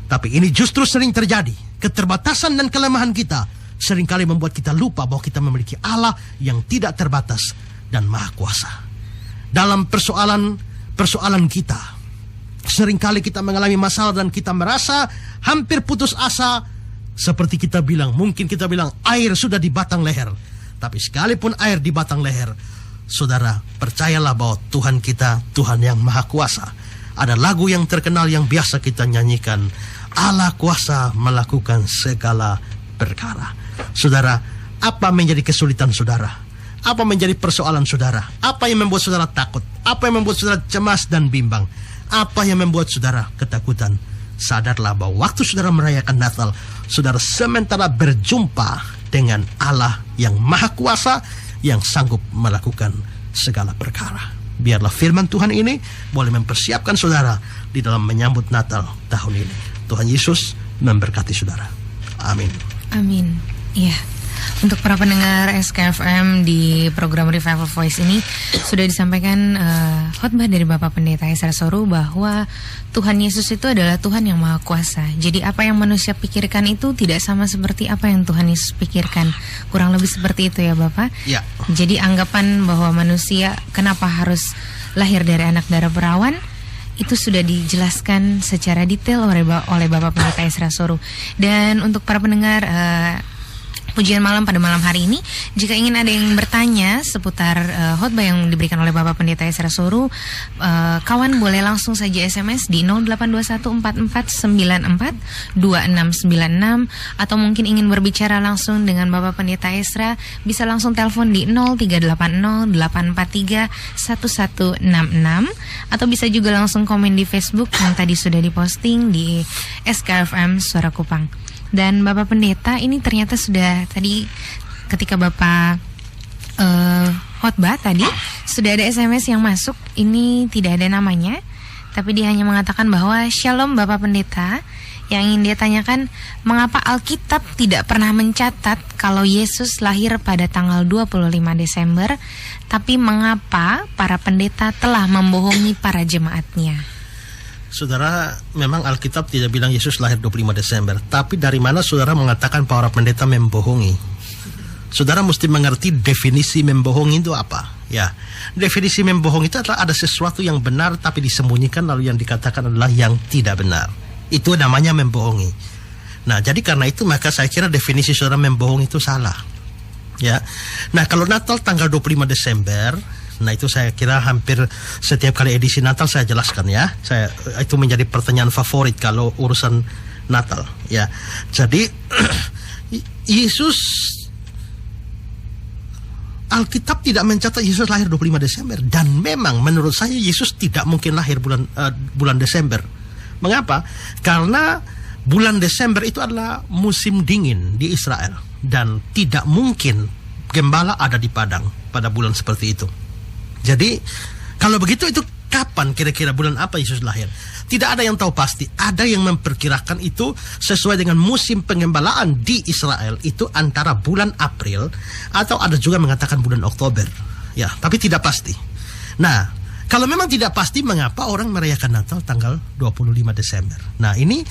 Tapi ini justru sering terjadi. Keterbatasan dan kelemahan kita seringkali membuat kita lupa bahwa kita memiliki Allah yang tidak terbatas dan Maha Kuasa. Dalam persoalan kita, seringkali kita mengalami masalah dan kita merasa hampir putus asa. Seperti kita bilang, mungkin kita bilang air sudah di batang leher. Tapi sekalipun air di batang leher, saudara, percayalah bahwa Tuhan kita, Tuhan yang Maha Kuasa. Ada lagu yang terkenal yang biasa kita nyanyikan, Allah kuasa melakukan segala perkara. Saudara, apa menjadi kesulitan saudara? Apa menjadi persoalan saudara? Apa yang membuat saudara takut? Apa yang membuat saudara cemas dan bimbang? Apa yang membuat saudara ketakutan? Sadarlah bahwa waktu saudara merayakan Natal, saudara sementara berjumpa dengan Allah yang Maha Kuasa, yang sanggup melakukan segala perkara. Biarlah firman Tuhan ini boleh mempersiapkan saudara di dalam menyambut Natal tahun ini. Tuhan Yesus memberkati saudara. Amin. Amin. Iya. Untuk para pendengar SKFM di program Revival Voice ini sudah disampaikan khotbah dari Bapak Pendeta Ezra Soru bahwa Tuhan Yesus itu adalah Tuhan yang Maha Kuasa. Jadi apa yang manusia pikirkan itu tidak sama seperti apa yang Tuhan Yesus pikirkan. Kurang lebih seperti itu ya Bapak. Ya. Jadi anggapan bahwa manusia kenapa harus lahir dari anak darah perawan itu sudah dijelaskan secara detail oleh Bapak Pendeta Ezra Soru. Dan untuk para pendengar pujian malam pada malam hari ini, jika ingin ada yang bertanya seputar khotbah yang diberikan oleh Bapak Pendeta Ezra Soru, kawan boleh langsung saja SMS di 082144942696, atau mungkin ingin berbicara langsung dengan Bapak Pendeta Ezra, bisa langsung telepon di 0380-843-1166, atau bisa juga langsung komen di Facebook yang tadi sudah diposting di SKFM Suara Kupang. Dan Bapak Pendeta, ini ternyata sudah tadi ketika Bapak khotbah tadi sudah ada SMS yang masuk. Ini tidak ada namanya, tapi dia hanya mengatakan bahwa Shalom Bapak Pendeta. Yang ingin dia tanyakan, mengapa Alkitab tidak pernah mencatat kalau Yesus lahir pada tanggal 25 Desember, tapi mengapa para pendeta telah membohongi para jemaatnya? Saudara, memang Alkitab tidak bilang Yesus lahir 25 Desember. Tapi dari mana saudara mengatakan para pendeta membohongi? Saudara mesti mengerti definisi membohongi itu apa. Ya, definisi membohongi itu adalah ada sesuatu yang benar tapi disembunyikan, lalu yang dikatakan adalah yang tidak benar. Itu namanya membohongi. Nah, jadi karena itu maka saya kira definisi saudara membohongi itu salah. Ya. Nah, kalau Natal tanggal 25 Desember, nah itu saya kira hampir setiap kali edisi Natal saya jelaskan ya. Itu menjadi pertanyaan favorit kalau urusan Natal ya. Jadi Yesus, Alkitab tidak mencatat Yesus lahir 25 Desember, dan memang menurut saya Yesus tidak mungkin lahir bulan Desember. Mengapa? Karena bulan Desember itu adalah musim dingin di Israel, dan tidak mungkin gembala ada di padang pada bulan seperti itu. Jadi kalau begitu, itu kapan kira-kira, bulan apa Yesus lahir? Tidak ada yang tahu pasti. Ada yang memperkirakan itu sesuai dengan musim pengembalaan di Israel, itu antara bulan April, atau ada juga mengatakan bulan Oktober. Ya, tapi tidak pasti. Nah, kalau memang tidak pasti, mengapa orang merayakan Natal tanggal 25 Desember? Nah, ini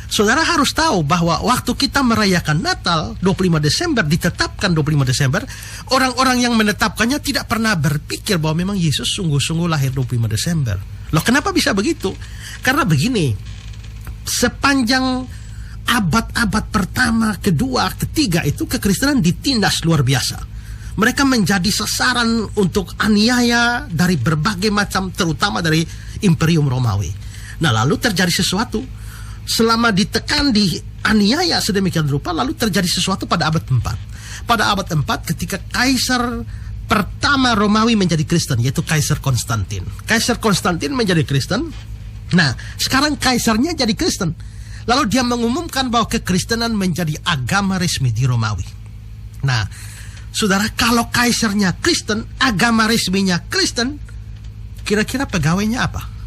saudara harus tahu bahwa waktu kita merayakan Natal 25 Desember, ditetapkan 25 Desember, orang-orang yang menetapkannya tidak pernah berpikir bahwa memang Yesus sungguh-sungguh lahir 25 Desember. Loh, kenapa bisa begitu? Karena begini, sepanjang abad-abad pertama, kedua, ketiga itu kekristenan ditindas luar biasa. Mereka menjadi sasaran untuk aniaya dari berbagai macam, terutama dari Imperium Romawi. Nah, lalu terjadi sesuatu. Selama ditekan, dianiaya sedemikian rupa, lalu terjadi sesuatu pada abad 4. Pada abad 4 ketika kaisar pertama Romawi menjadi Kristen, yaitu Kaisar Konstantin. Kaisar Konstantin menjadi Kristen. Nah, sekarang kaisarnya jadi Kristen. Lalu dia mengumumkan bahwa kekristenan menjadi agama resmi di Romawi. Nah, saudara, kalau kaisarnya Kristen, agama resminya Kristen, kira-kira pegawainya apa?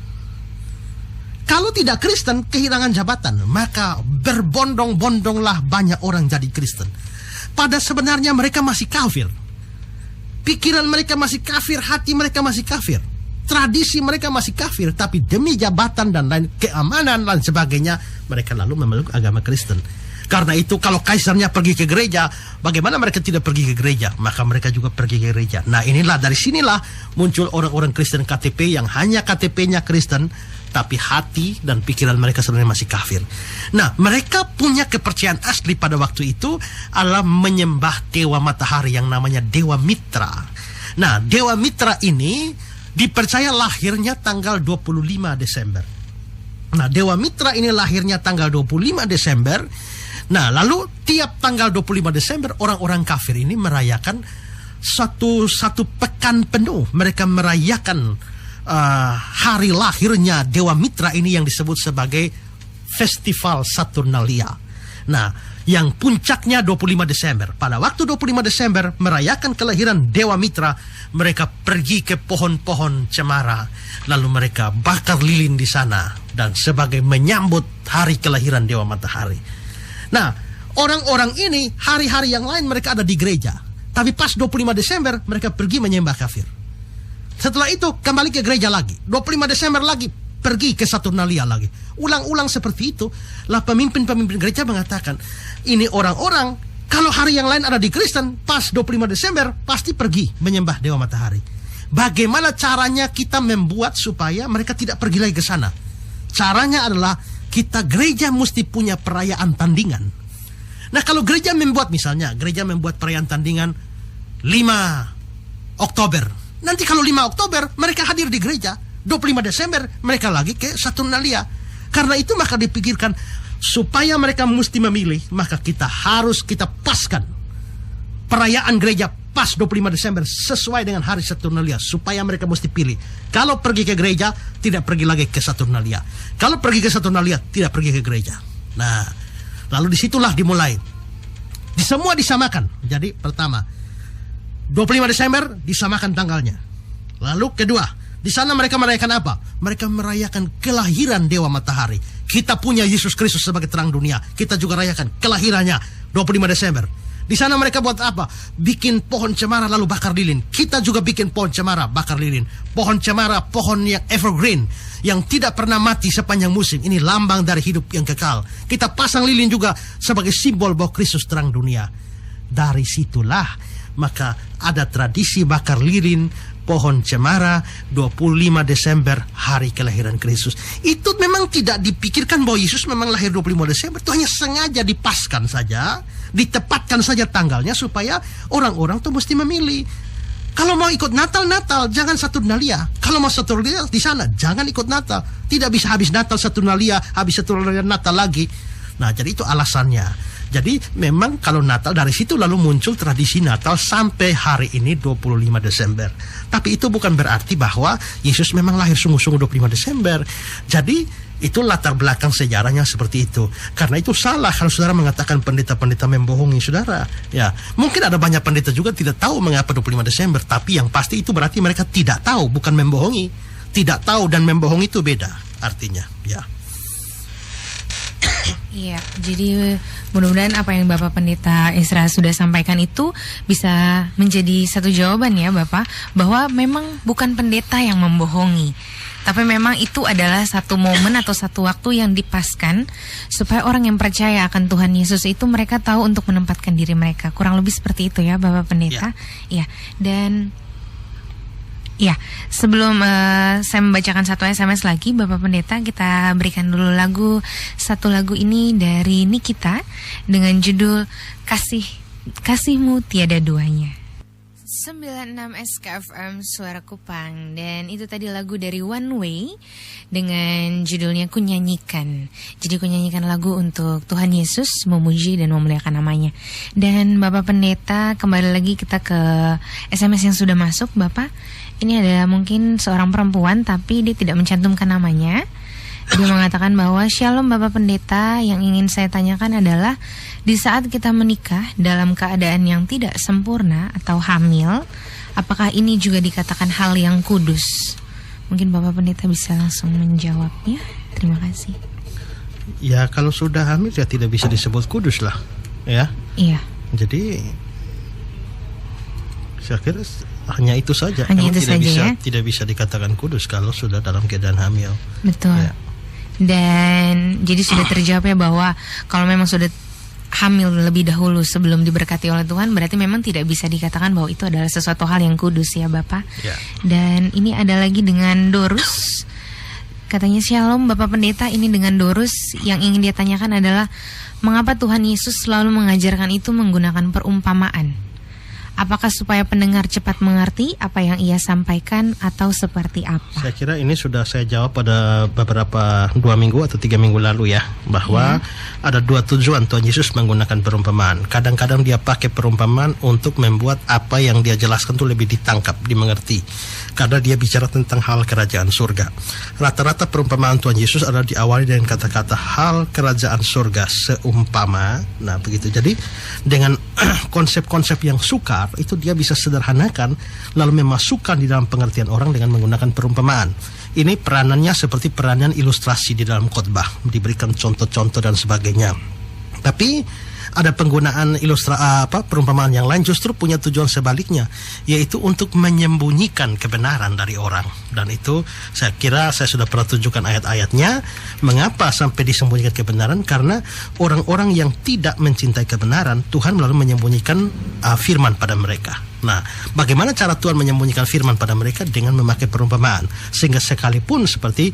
Kalau tidak Kristen, kehilangan jabatan, maka berbondong-bondonglah banyak orang jadi Kristen. Pada sebenarnya mereka masih kafir. Pikiran mereka masih kafir, hati mereka masih kafir. Tradisi mereka masih kafir, tapi demi jabatan dan lain, keamanan dan sebagainya, mereka lalu memeluk agama Kristen. Karena itu kalau kaisarnya pergi ke gereja, bagaimana mereka tidak pergi ke gereja? Maka mereka juga pergi ke gereja. Nah, dari sinilah muncul orang-orang Kristen KTP yang hanya KTP-nya Kristen, tapi hati dan pikiran mereka sebenarnya masih kafir. Nah, mereka punya kepercayaan asli pada waktu itu adalah menyembah dewa matahari yang namanya Dewa Mitra. Nah, Dewa Mitra ini dipercaya lahirnya tanggal 25 Desember. Nah, Dewa Mitra ini lahirnya tanggal 25 Desember. Nah, lalu tiap tanggal 25 Desember orang-orang kafir ini merayakan satu pekan penuh. Mereka merayakan hari lahirnya Dewa Mitra ini yang disebut sebagai Festival Saturnalia. Nah, yang puncaknya 25 Desember. Pada waktu 25 Desember merayakan kelahiran Dewa Mitra, mereka pergi ke pohon-pohon cemara, lalu mereka bakar lilin di sana dan sebagai menyambut hari kelahiran Dewa Matahari. Nah, orang-orang ini hari-hari yang lain mereka ada di gereja, tapi pas 25 Desember mereka pergi menyembah kafir. Setelah itu kembali ke gereja lagi. 25 Desember lagi pergi ke Saturnalia lagi. Ulang-ulang seperti itu. Lah pemimpin-pemimpin gereja mengatakan, ini orang-orang kalau hari yang lain ada di Kristen, pas 25 Desember pasti pergi menyembah Dewa Matahari. Bagaimana caranya kita membuat supaya mereka tidak pergi lagi ke sana? Caranya adalah kita gereja mesti punya perayaan tandingan. Nah, kalau gereja membuat perayaan tandingan 5 Oktober. Nanti kalau 5 Oktober mereka hadir di gereja, 25 Desember mereka lagi ke Saturnalia. Karena itu maka dipikirkan supaya mereka mesti memilih, maka kita paskan perayaan gereja pas 25 Desember sesuai dengan hari Saturnalia, supaya mereka mesti pilih. Kalau pergi ke gereja, tidak pergi lagi ke Saturnalia. Kalau pergi ke Saturnalia, tidak pergi ke gereja. Nah, lalu disitulah dimulai. Semua disamakan. Jadi pertama, 25 Desember disamakan tanggalnya. Lalu kedua, di sana mereka merayakan apa? Mereka merayakan kelahiran Dewa Matahari. Kita punya Yesus Kristus sebagai terang dunia. Kita juga rayakan kelahirannya 25 Desember. Di sana mereka buat apa? Bikin pohon cemara lalu bakar lilin. Kita juga bikin pohon cemara, bakar lilin. Pohon cemara, pohon yang evergreen, yang tidak pernah mati sepanjang musim. Ini lambang dari hidup yang kekal. Kita pasang lilin juga sebagai simbol bahwa Kristus terang dunia. Dari situlah maka ada tradisi bakar lilin, pohon cemara, 25 Desember, hari kelahiran Kristus. Itu memang tidak dipikirkan bahwa Yesus memang lahir 25 Desember. Itu hanya sengaja dipaskan saja, ditepatkan saja tanggalnya supaya orang-orang tuh mesti memilih. Kalau mau ikut Natal, jangan Saturnalia. Kalau mau Saturnalia di sana, jangan ikut Natal. Tidak bisa habis Natal Saturnalia, habis Saturnalia Natal lagi. Nah, jadi itu alasannya. Jadi memang kalau Natal, dari situ lalu muncul tradisi Natal sampai hari ini 25 Desember. Tapi itu bukan berarti bahwa Yesus memang lahir sungguh-sungguh 25 Desember. Jadi itu latar belakang sejarahnya seperti itu. Karena itu salah kalau saudara mengatakan pendeta-pendeta membohongi saudara. Ya, mungkin ada banyak pendeta juga tidak tahu mengapa 25 Desember. Tapi yang pasti itu berarti mereka tidak tahu, bukan membohongi. Tidak tahu dan membohongi itu beda artinya. Ya. Iya, jadi mudah-mudahan apa yang Bapak Pendeta Ezra sudah sampaikan itu bisa menjadi satu jawaban ya Bapak, bahwa memang bukan pendeta yang membohongi, tapi memang itu adalah satu momen atau satu waktu yang dipaskan supaya orang yang percaya akan Tuhan Yesus itu mereka tahu untuk menempatkan diri mereka. Kurang lebih seperti itu ya Bapak Pendeta. Iya. Dan ya, sebelum saya membacakan satu SMS lagi, Bapak Pendeta, kita berikan dulu satu lagu ini dari Nikita dengan judul Kasihmu Tiada Duanya. 96 SKFM Suara Kupang, dan itu tadi lagu dari One Way dengan judulnya Kunyanyikan. Jadi kunyanyikan lagu untuk Tuhan Yesus, memuji dan memuliakan namanya. Dan Bapak Pendeta, kembali lagi kita ke SMS yang sudah masuk Bapak. Ini adalah mungkin seorang perempuan tapi dia tidak mencantumkan namanya. Dia mengatakan bahwa Shalom Bapak Pendeta, yang ingin saya tanyakan adalah di saat kita menikah dalam keadaan yang tidak sempurna atau hamil, apakah ini juga dikatakan hal yang kudus? Mungkin Bapak Pendeta bisa langsung menjawabnya. Terima kasih. Ya, kalau sudah hamil ya tidak bisa disebut kudus lah, ya. Iya. Jadi saya kira hanya itu saja. Hanya itu saja, tidak bisa dikatakan kudus kalau sudah dalam keadaan hamil. Betul. Ya. Dan jadi sudah terjawab ya bahwa kalau memang sudah hamil lebih dahulu sebelum diberkati oleh Tuhan, berarti memang tidak bisa dikatakan bahwa itu adalah sesuatu hal yang kudus ya Bapak. Ya. Dan ini ada lagi dengan Dorus. Katanya Shalom Bapak Pendeta, ini dengan Dorus yang ingin dia tanyakan adalah mengapa Tuhan Yesus selalu mengajarkan itu menggunakan perumpamaan? Apakah supaya pendengar cepat mengerti apa yang ia sampaikan atau seperti apa? Saya kira ini sudah saya jawab pada beberapa 2 minggu atau 3 minggu lalu ya, bahwa ada 2 tujuan Tuhan Yesus menggunakan perumpamaan. Kadang-kadang dia pakai perumpamaan untuk membuat apa yang dia jelaskan itu lebih ditangkap, dimengerti. Karena dia bicara tentang hal kerajaan surga. Rata-rata perumpamaan Tuhan Yesus adalah diawali dengan kata-kata hal kerajaan surga seumpama. Nah begitu. Jadi dengan konsep-konsep yang sukar itu dia bisa sederhanakan lalu memasukkan di dalam pengertian orang dengan menggunakan perumpamaan. Ini peranannya seperti peranan ilustrasi di dalam khotbah, diberikan contoh-contoh dan sebagainya. Tapi ada penggunaan perumpamaan yang lain justru punya tujuan sebaliknya, yaitu untuk menyembunyikan kebenaran dari orang. Dan itu saya kira saya sudah pernah tunjukkan ayat-ayatnya. Mengapa sampai disembunyikan kebenaran? Karena orang-orang yang tidak mencintai kebenaran, Tuhan lalu menyembunyikan firman pada mereka. Nah, bagaimana cara Tuhan menyembunyikan firman pada mereka? Dengan memakai perumpamaan. Sehingga sekalipun seperti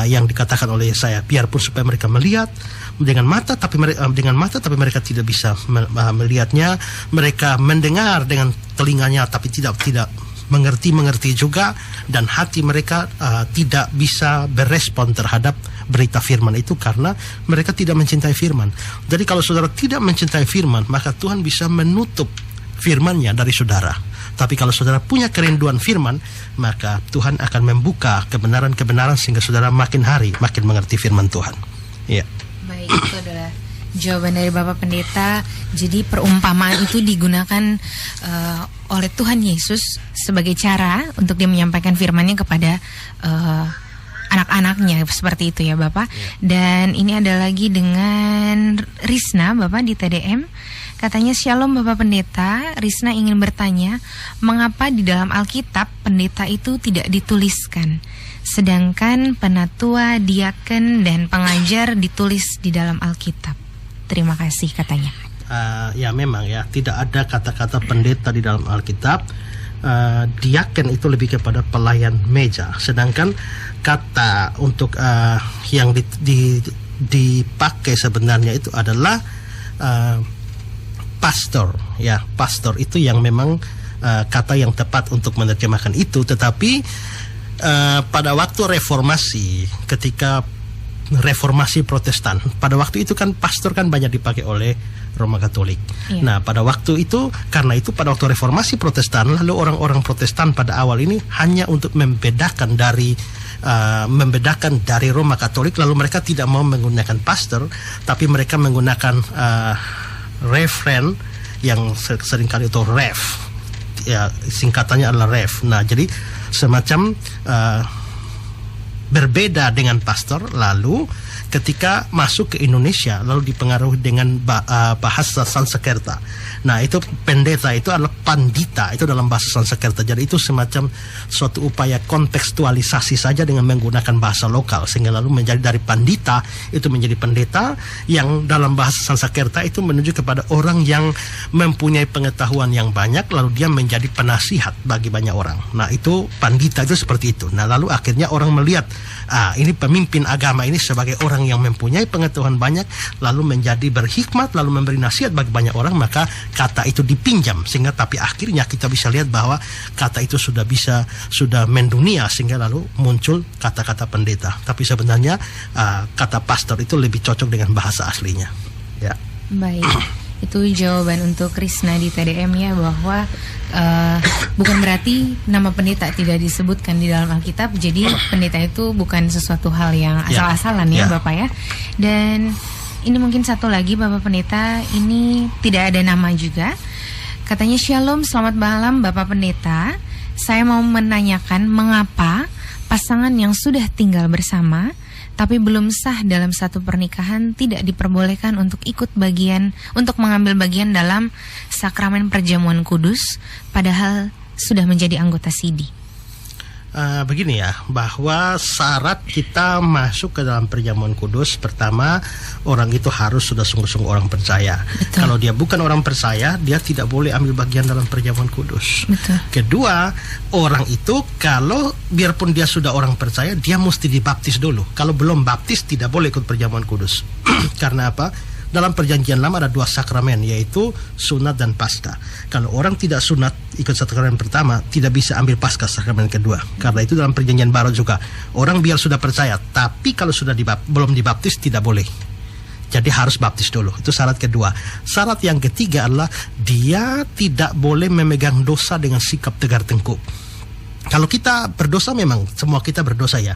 yang dikatakan oleh saya, biarpun supaya mereka melihat dengan mata tapi mereka tidak bisa melihatnya, mereka mendengar dengan telinganya tapi tidak mengerti juga, dan hati mereka tidak bisa berespon terhadap berita firman itu karena mereka tidak mencintai firman. Jadi kalau saudara tidak mencintai firman, maka Tuhan bisa menutup firman-Nya dari saudara. Tapi kalau saudara punya kerinduan firman, maka Tuhan akan membuka kebenaran-kebenaran sehingga saudara makin hari makin mengerti firman Tuhan. Iya. Baik, itu adalah jawaban dari Bapak Pendeta. Jadi perumpamaan itu digunakan oleh Tuhan Yesus sebagai cara untuk dia menyampaikan firman-Nya kepada anak-anaknya, seperti itu ya Bapak. Dan ini ada lagi dengan Risna Bapak di TDM. Katanya Shalom Bapak Pendeta, Risna ingin bertanya, mengapa di dalam Alkitab pendeta itu tidak dituliskan, sedangkan penatua, diaken, dan pengajar ditulis di dalam Alkitab? Terima kasih katanya. Ya memang ya, tidak ada kata-kata pendeta di dalam Alkitab. Diaken itu lebih kepada pelayan meja, sedangkan kata untuk yang dipakai sebenarnya itu adalah pastor. Ya, pastor itu yang memang kata yang tepat untuk menerjemahkan itu. Tetapi pada waktu reformasi, ketika reformasi Protestan, pada waktu itu kan pastor kan banyak dipakai oleh Roma Katolik. Iya. Nah, pada waktu itu, karena itu pada waktu reformasi Protestan, lalu orang-orang Protestan pada awal ini hanya untuk membedakan dari Roma Katolik, lalu mereka tidak mau menggunakan pastor, tapi mereka menggunakan referen yang seringkali itu ref. Ya, singkatannya adalah ref. Nah, jadi semacam berbeda dengan pastor. Lalu ketika masuk ke Indonesia lalu dipengaruhi dengan bahasa Sanskerta. Nah, itu pendeta itu adalah pandita, itu dalam bahasa Sanskerta. Jadi itu semacam suatu upaya kontekstualisasi saja dengan menggunakan bahasa lokal, sehingga lalu menjadi dari pandita itu menjadi pendeta, yang dalam bahasa Sanskerta itu menuju kepada orang yang mempunyai pengetahuan yang banyak, lalu dia menjadi penasihat bagi banyak orang. Nah, itu pandita itu seperti itu. Nah, lalu akhirnya orang melihat ini pemimpin agama ini sebagai orang yang mempunyai pengetahuan banyak, lalu menjadi berhikmat, lalu memberi nasihat bagi banyak orang, maka kata itu dipinjam, sehingga tapi akhirnya kita bisa lihat bahwa kata itu sudah mendunia, sehingga lalu muncul kata-kata pendeta. Tapi sebenarnya kata pastor itu lebih cocok dengan bahasa aslinya. Ya. Baik, itu jawaban untuk Krisna di TDM ya, bahwa bukan berarti nama pendeta tidak disebutkan di dalam Alkitab. Jadi pendeta itu bukan sesuatu hal yang asal-asalan ya Bapak ya. Dan ini mungkin satu lagi Bapak Pendeta, ini tidak ada nama juga. Katanya, Shalom, selamat malam Bapak Pendeta. Saya mau menanyakan mengapa pasangan yang sudah tinggal bersama tapi belum sah dalam satu pernikahan tidak diperbolehkan untuk mengambil bagian dalam sakramen perjamuan kudus, padahal sudah menjadi anggota SIDI. Begini ya, bahwa syarat kita masuk ke dalam perjamuan kudus, pertama orang itu harus sudah sungguh-sungguh orang percaya. Betul. Kalau dia bukan orang percaya, dia tidak boleh ambil bagian dalam perjamuan kudus. Betul. Kedua, orang itu kalau biarpun dia sudah orang percaya, dia mesti dibaptis dulu. Kalau belum baptis tidak boleh ikut perjamuan kudus. Karena apa? Dalam perjanjian lama ada 2 sakramen, yaitu sunat dan paskah. Kalau orang tidak sunat ikut sakramen pertama, tidak bisa ambil paskah sakramen kedua. Karena itu dalam perjanjian baru juga, orang biar sudah percaya, tapi kalau sudah belum dibaptis tidak boleh. Jadi harus baptis dulu. Itu syarat kedua. Syarat yang ketiga adalah dia tidak boleh memegang dosa dengan sikap tegar tengkuk. Kalau kita berdosa, memang semua kita berdosa ya,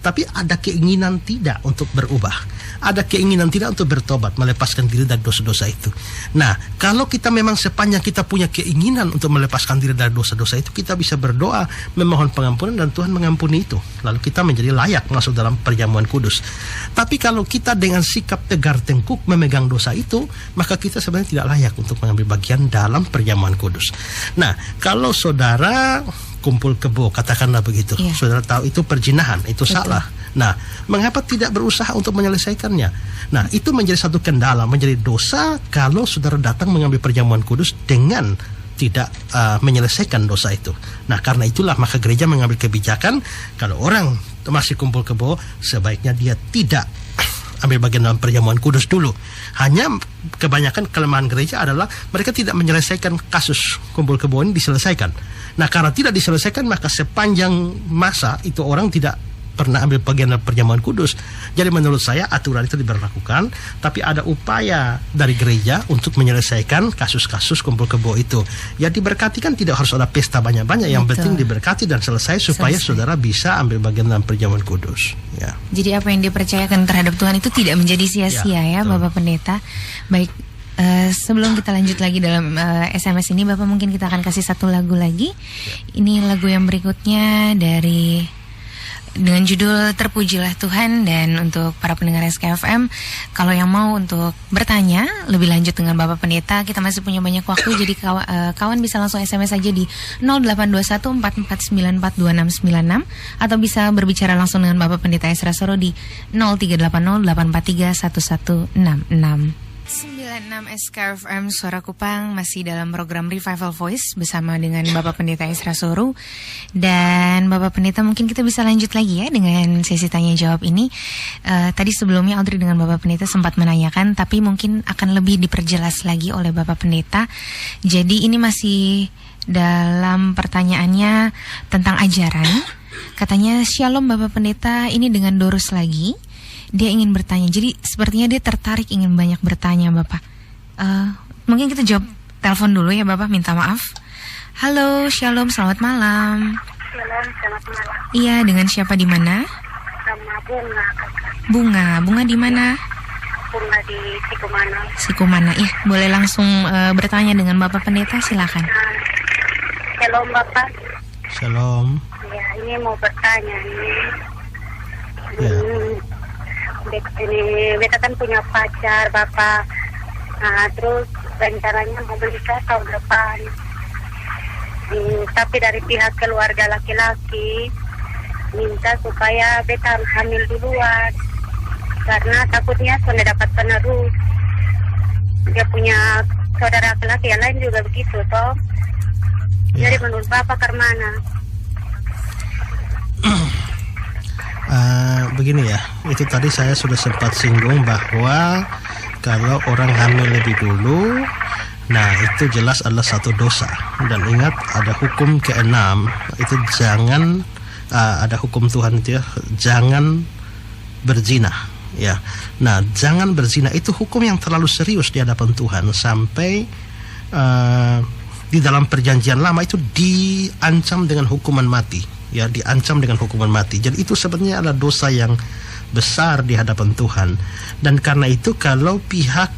tapi ada keinginan tidak untuk berubah, ada keinginan tidak untuk bertobat, melepaskan diri dari dosa-dosa itu. Nah, kalau kita memang sepanjang kita punya keinginan untuk melepaskan diri dari dosa-dosa itu, kita bisa berdoa, memohon pengampunan, dan Tuhan mengampuni itu. Lalu kita menjadi layak masuk dalam perjamuan kudus. Tapi kalau kita dengan sikap tegar tengkuk memegang dosa itu, maka kita sebenarnya tidak layak untuk mengambil bagian dalam perjamuan kudus. Nah, kalau saudara kumpul kebo, katakanlah begitu, saudara tahu itu perzinahan, itu salah. Nah, mengapa tidak berusaha untuk menyelesaikannya? Nah, itu menjadi satu kendala, menjadi dosa kalau saudara datang mengambil perjamuan kudus dengan tidak menyelesaikan dosa itu. Nah, karena itulah maka gereja mengambil kebijakan, kalau orang masih kumpul kebo, sebaiknya dia tidak ambil bagian dalam perjamuan kudus dulu. Hanya kebanyakan kelemahan gereja adalah mereka tidak menyelesaikan kasus kumpul kebo ini diselesaikan. Nah, karena tidak diselesaikan, maka sepanjang masa itu orang tidak pernah ambil bagian dalam perjamuan kudus. Jadi menurut saya aturan itu diberlakukan, tapi ada upaya dari gereja untuk menyelesaikan kasus-kasus kumpul kebo itu. Ya, diberkati kan tidak harus ada pesta banyak-banyak, yang penting diberkati dan selesai supaya saudara bisa ambil bagian dalam perjamuan kudus. Ya. Jadi apa yang dipercayakan terhadap Tuhan itu tidak menjadi sia-sia ya Bapak Pendeta. Baik, sebelum kita lanjut lagi dalam SMS ini, Bapak mungkin kita akan kasih satu lagu lagi. Ini lagu yang berikutnya dengan judul Terpujilah Tuhan. Dan untuk para pendengar SKFM, kalau yang mau untuk bertanya lebih lanjut dengan Bapak Pendeta, kita masih punya banyak waktu. Jadi kawan bisa langsung SMS saja di 082144942696, atau bisa berbicara langsung dengan Bapak Pendeta Esra Soro di 03808431166. 96 SKFM Suara Kupang masih dalam program Revival Voice bersama dengan Bapak Pendeta Esra Soro. Dan Bapak Pendeta, mungkin kita bisa lanjut lagi ya dengan sesi tanya jawab ini. Tadi sebelumnya Audrey dengan Bapak Pendeta sempat menanyakan, tapi mungkin akan lebih diperjelas lagi oleh Bapak Pendeta. Jadi ini masih dalam pertanyaannya tentang ajaran. Katanya, Shalom Bapak Pendeta, ini dengan Doros lagi. Dia ingin bertanya, jadi sepertinya dia tertarik ingin banyak bertanya Bapak. Mungkin kita jawab telepon dulu ya Bapak, minta maaf. Halo, Shalom, selamat malam. Shalom, selamat malam. Iya, dengan siapa, di mana? Sama Bunga. Bunga di mana? Bunga di Sikumana. Sikumana, iya. Boleh langsung bertanya dengan Bapak Pendeta, silakan. Shalom Bapak. Shalom. Ya, ini mau bertanya ini. Beta kan punya pacar Bapak. Nah, terus rencananya mau menikah tahun depan. Tapi dari pihak keluarga laki-laki minta supaya beta harus hamil duluan karena takutnya sudah dapat penerus. Dia punya saudara laki-laki yang lain juga begitu toh. Jadi menurut Bapak Karmana? Begini ya, itu tadi saya sudah sempat singgung bahwa kalau orang hamil lebih dulu, nah itu jelas adalah satu dosa. Dan ingat ada hukum ke-6, itu jangan ada hukum Tuhan itu ya, jangan berzina ya. Nah, jangan berzina itu hukum yang terlalu serius di hadapan Tuhan sampai di dalam perjanjian lama itu diancam dengan hukuman mati ya, diancam dengan hukuman mati. Jadi itu sebenarnya adalah dosa yang besar di hadapan Tuhan. Dan karena itu kalau pihak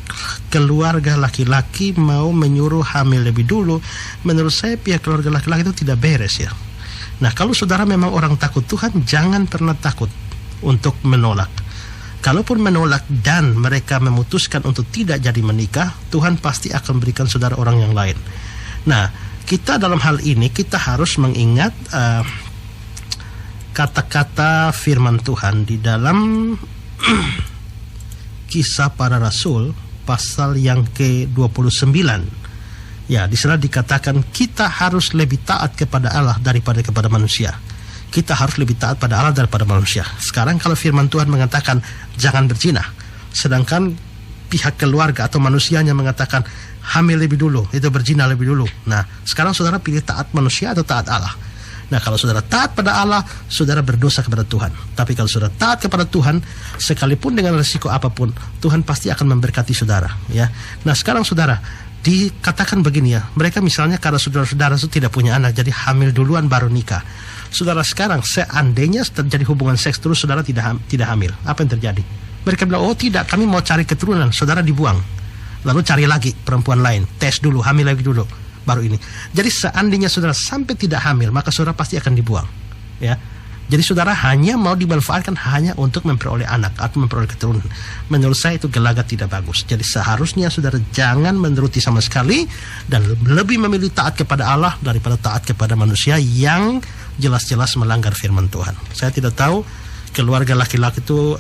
keluarga laki-laki mau menyuruh hamil lebih dulu, menurut saya pihak keluarga laki-laki itu tidak beres ya. Nah, kalau saudara memang orang takut Tuhan, jangan pernah takut untuk menolak. Kalaupun menolak dan mereka memutuskan untuk tidak jadi menikah, Tuhan pasti akan berikan saudara orang yang lain. Nah, kita dalam hal ini kita harus mengingat kata-kata firman Tuhan di dalam Kisah Para Rasul pasal yang ke-29. Ya, di sana dikatakan kita harus lebih taat kepada Allah daripada kepada manusia. Kita harus lebih taat pada Allah daripada manusia. Sekarang kalau firman Tuhan mengatakan jangan berzina, sedangkan pihak keluarga atau manusianya mengatakan hamil lebih dulu, itu berzina lebih dulu. Nah, sekarang saudara pilih taat manusia atau taat Allah? Nah, kalau saudara taat pada Allah, saudara berdosa kepada Tuhan. Tapi kalau saudara taat kepada Tuhan, sekalipun dengan risiko apapun, Tuhan pasti akan memberkati saudara. Ya. Nah, sekarang saudara, dikatakan begini ya, mereka misalnya karena saudara-saudara itu tidak punya anak, jadi hamil duluan baru nikah. Saudara sekarang, seandainya terjadi hubungan seks terus saudara tidak hamil, apa yang terjadi? Mereka bilang, oh tidak, kami mau cari keturunan. Saudara dibuang, lalu cari lagi perempuan lain, tes dulu, hamil lagi dulu, baru ini. Jadi seandainya saudara sampai tidak hamil, maka saudara pasti akan dibuang ya. Jadi saudara hanya mau dimanfaatkan hanya untuk memperoleh anak atau memperoleh keturunan. Menurut saya itu gelagat tidak bagus. Jadi seharusnya saudara jangan menuruti sama sekali dan lebih memilih taat kepada Allah daripada taat kepada manusia yang jelas-jelas melanggar firman Tuhan. Saya tidak tahu keluarga laki-laki itu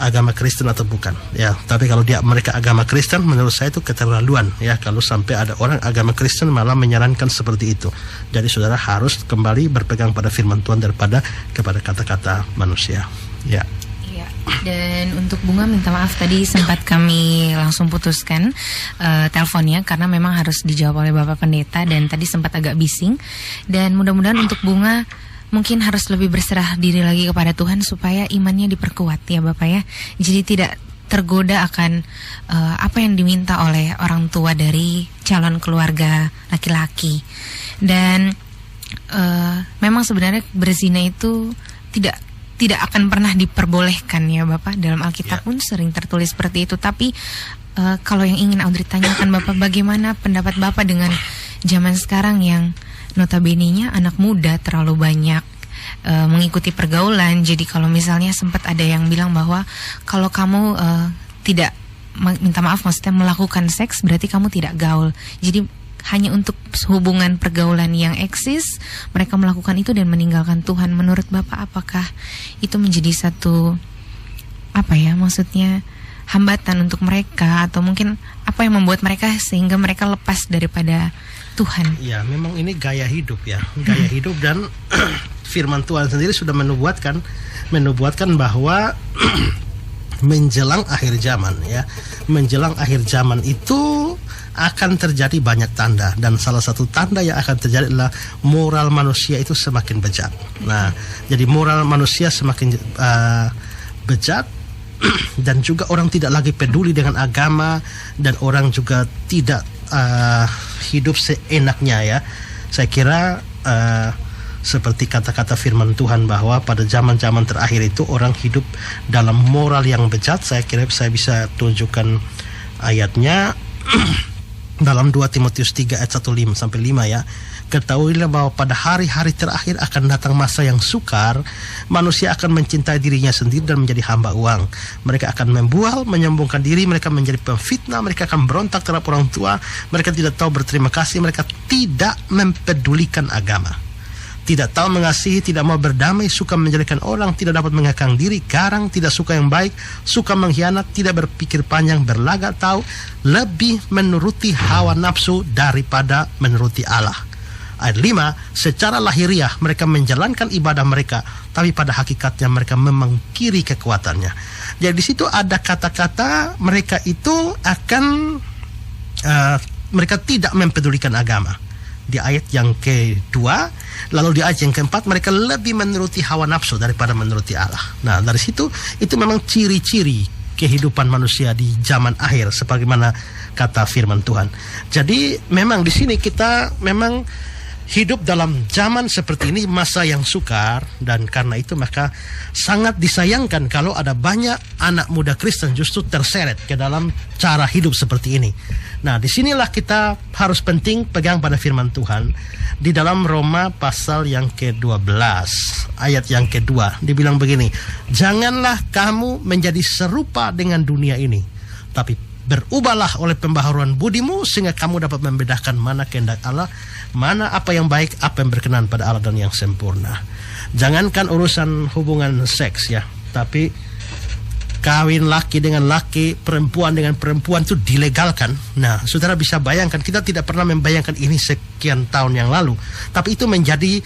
agama Kristen atau bukan ya, tapi kalau mereka agama Kristen, menurut saya itu keterlaluan ya kalau sampai ada orang agama Kristen malah menyarankan seperti itu. Jadi saudara harus kembali berpegang pada firman Tuhan daripada kepada kata-kata manusia ya. Iya. Dan untuk Bunga minta maaf tadi sempat kami langsung putuskan teleponnya karena memang harus dijawab oleh Bapak Pendeta dan tadi sempat agak bising. Dan mudah-mudahan untuk Bunga mungkin harus lebih berserah diri lagi kepada Tuhan supaya imannya diperkuat ya Bapak ya. Jadi tidak tergoda akan apa yang diminta oleh orang tua dari calon keluarga laki-laki. Dan memang sebenarnya berzina itu tidak akan pernah diperbolehkan ya Bapak. Dalam Alkitab pun sering tertulis seperti itu. Tapi kalau yang ingin Audrey tanyakan Bapak, bagaimana pendapat Bapak dengan zaman sekarang yang notabene-nya anak muda terlalu banyak mengikuti pergaulan. Jadi kalau misalnya sempat ada yang bilang bahwa kalau kamu tidak minta maaf maksudnya melakukan seks berarti kamu tidak gaul. Jadi hanya untuk hubungan pergaulan yang eksis mereka melakukan itu dan meninggalkan Tuhan. Menurut Bapak apakah itu menjadi satu maksudnya hambatan untuk mereka atau mungkin apa yang membuat mereka sehingga mereka lepas daripada Tuhan? Ya, memang ini gaya hidup ya, gaya hidup dan firman Tuhan sendiri sudah menubuatkan bahwa menjelang akhir zaman ya, menjelang akhir zaman itu akan terjadi banyak tanda dan salah satu tanda yang akan terjadi adalah moral manusia itu semakin bejat. Nah, jadi moral manusia semakin bejat dan juga orang tidak lagi peduli dengan agama dan orang juga tidak hidup seenaknya ya. Saya kira seperti kata-kata firman Tuhan bahwa pada zaman-zaman terakhir itu orang hidup dalam moral yang bejat. Saya kira saya bisa tunjukkan ayatnya dalam 2 Timotius 3 ayat 1-5 sampai 5 ya. Ketahuilah bahwa pada hari-hari terakhir akan datang masa yang sukar. Manusia akan mencintai dirinya sendiri dan menjadi hamba uang. Mereka akan membual, menyombongkan diri, mereka menjadi pemfitnah, mereka akan berontak terhadap orang tua, mereka tidak tahu berterima kasih, mereka tidak mempedulikan agama, tidak tahu mengasihi, tidak mau berdamai, suka menjelekkan orang, tidak dapat mengekang diri, garang, tidak suka yang baik, suka mengkhianat, tidak berpikir panjang, berlagak tahu, lebih menuruti hawa nafsu daripada menuruti Allah. Ayat 5, secara lahiriah mereka menjalankan ibadah mereka, tapi pada hakikatnya mereka memungkiri kekuatannya. Jadi di situ ada kata-kata mereka itu akan mereka tidak mempedulikan agama. Di ayat yang kedua, lalu di ayat yang keempat mereka lebih menuruti hawa nafsu daripada menuruti Allah. Nah, dari situ itu memang ciri-ciri kehidupan manusia di zaman akhir sebagaimana kata firman Tuhan. Jadi memang di sini kita memang hidup dalam zaman seperti ini, masa yang sukar, dan karena itu maka sangat disayangkan kalau ada banyak anak muda Kristen justru terseret ke dalam cara hidup seperti ini. Nah, disinilah kita harus penting pegang pada firman Tuhan di dalam Roma pasal yang ke-12 ayat yang kedua, dibilang begini, janganlah kamu menjadi serupa dengan dunia ini, tapi berubahlah oleh pembaharuan budimu sehingga kamu dapat membedakan mana kehendak Allah, mana apa yang baik, apa yang berkenan pada Allah dan yang sempurna. Jangankan urusan hubungan seks ya, tapi kawin laki dengan laki, perempuan dengan perempuan itu dilegalkan. Nah, saudara bisa bayangkan, kita tidak pernah membayangkan ini sekian tahun yang lalu, tapi itu menjadi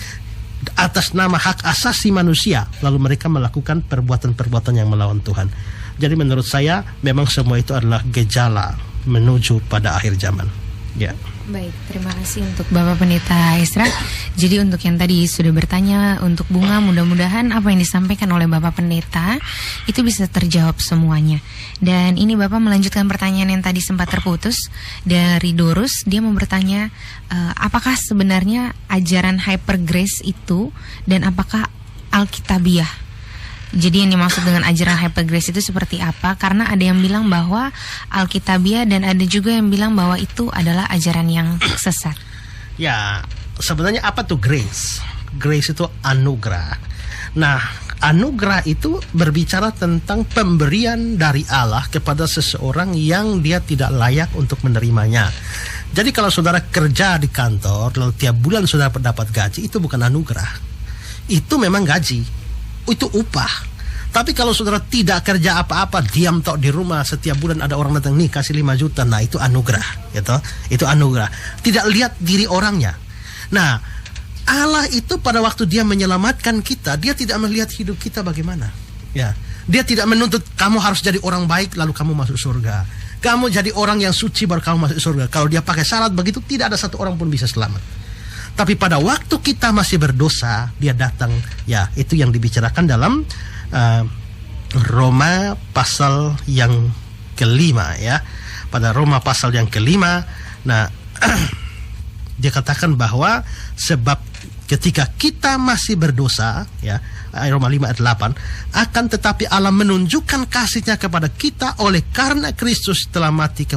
atas nama hak asasi manusia, lalu mereka melakukan perbuatan-perbuatan yang melawan Tuhan. Jadi menurut saya memang semua itu adalah gejala menuju pada akhir zaman. Ya. Baik, terima kasih untuk Bapak Pendeta Ezra. Jadi untuk yang tadi sudah bertanya untuk bunga, mudah-mudahan apa yang disampaikan oleh Bapak Pendeta itu bisa terjawab semuanya. Dan ini Bapak melanjutkan pertanyaan yang tadi sempat terputus dari Dorus. Dia mau bertanya, apakah sebenarnya ajaran hyper grace itu dan apakah Alkitabiah? Jadi yang dimaksud dengan ajaran hyper grace itu seperti apa? Karena ada yang bilang bahwa Alkitabiah dan ada juga yang bilang bahwa itu adalah ajaran yang sesat. Ya, sebenarnya apa tuh grace? Grace itu anugerah. Nah, anugerah itu berbicara tentang pemberian dari Allah kepada seseorang yang dia tidak layak untuk menerimanya. Jadi kalau saudara kerja di kantor, lalu tiap bulan saudara dapat gaji, itu bukan anugerah. Itu memang gaji. Itu upah. Tapi kalau saudara tidak kerja apa-apa, diam tok di rumah, setiap bulan ada orang datang nih kasih 5 juta, nah itu anugerah, gitu. Itu anugerah. Tidak lihat diri orangnya. Nah, Allah itu pada waktu dia menyelamatkan kita, dia tidak melihat hidup kita bagaimana. Ya, dia tidak menuntut kamu harus jadi orang baik lalu kamu masuk surga. Kamu jadi orang yang suci baru kamu masuk surga. Kalau dia pakai syarat begitu, tidak ada satu orang pun bisa selamat. Tapi pada waktu kita masih berdosa, dia datang. Ya, itu yang dibicarakan dalam Roma pasal yang ke-5 ya. Pada Roma pasal yang ke-5, nah dia katakan bahwa sebab ketika kita masih berdosa ya, Roma 5 ayat 8, akan tetapi Allah menunjukkan kasih-Nya kepada kita oleh karena Kristus telah mati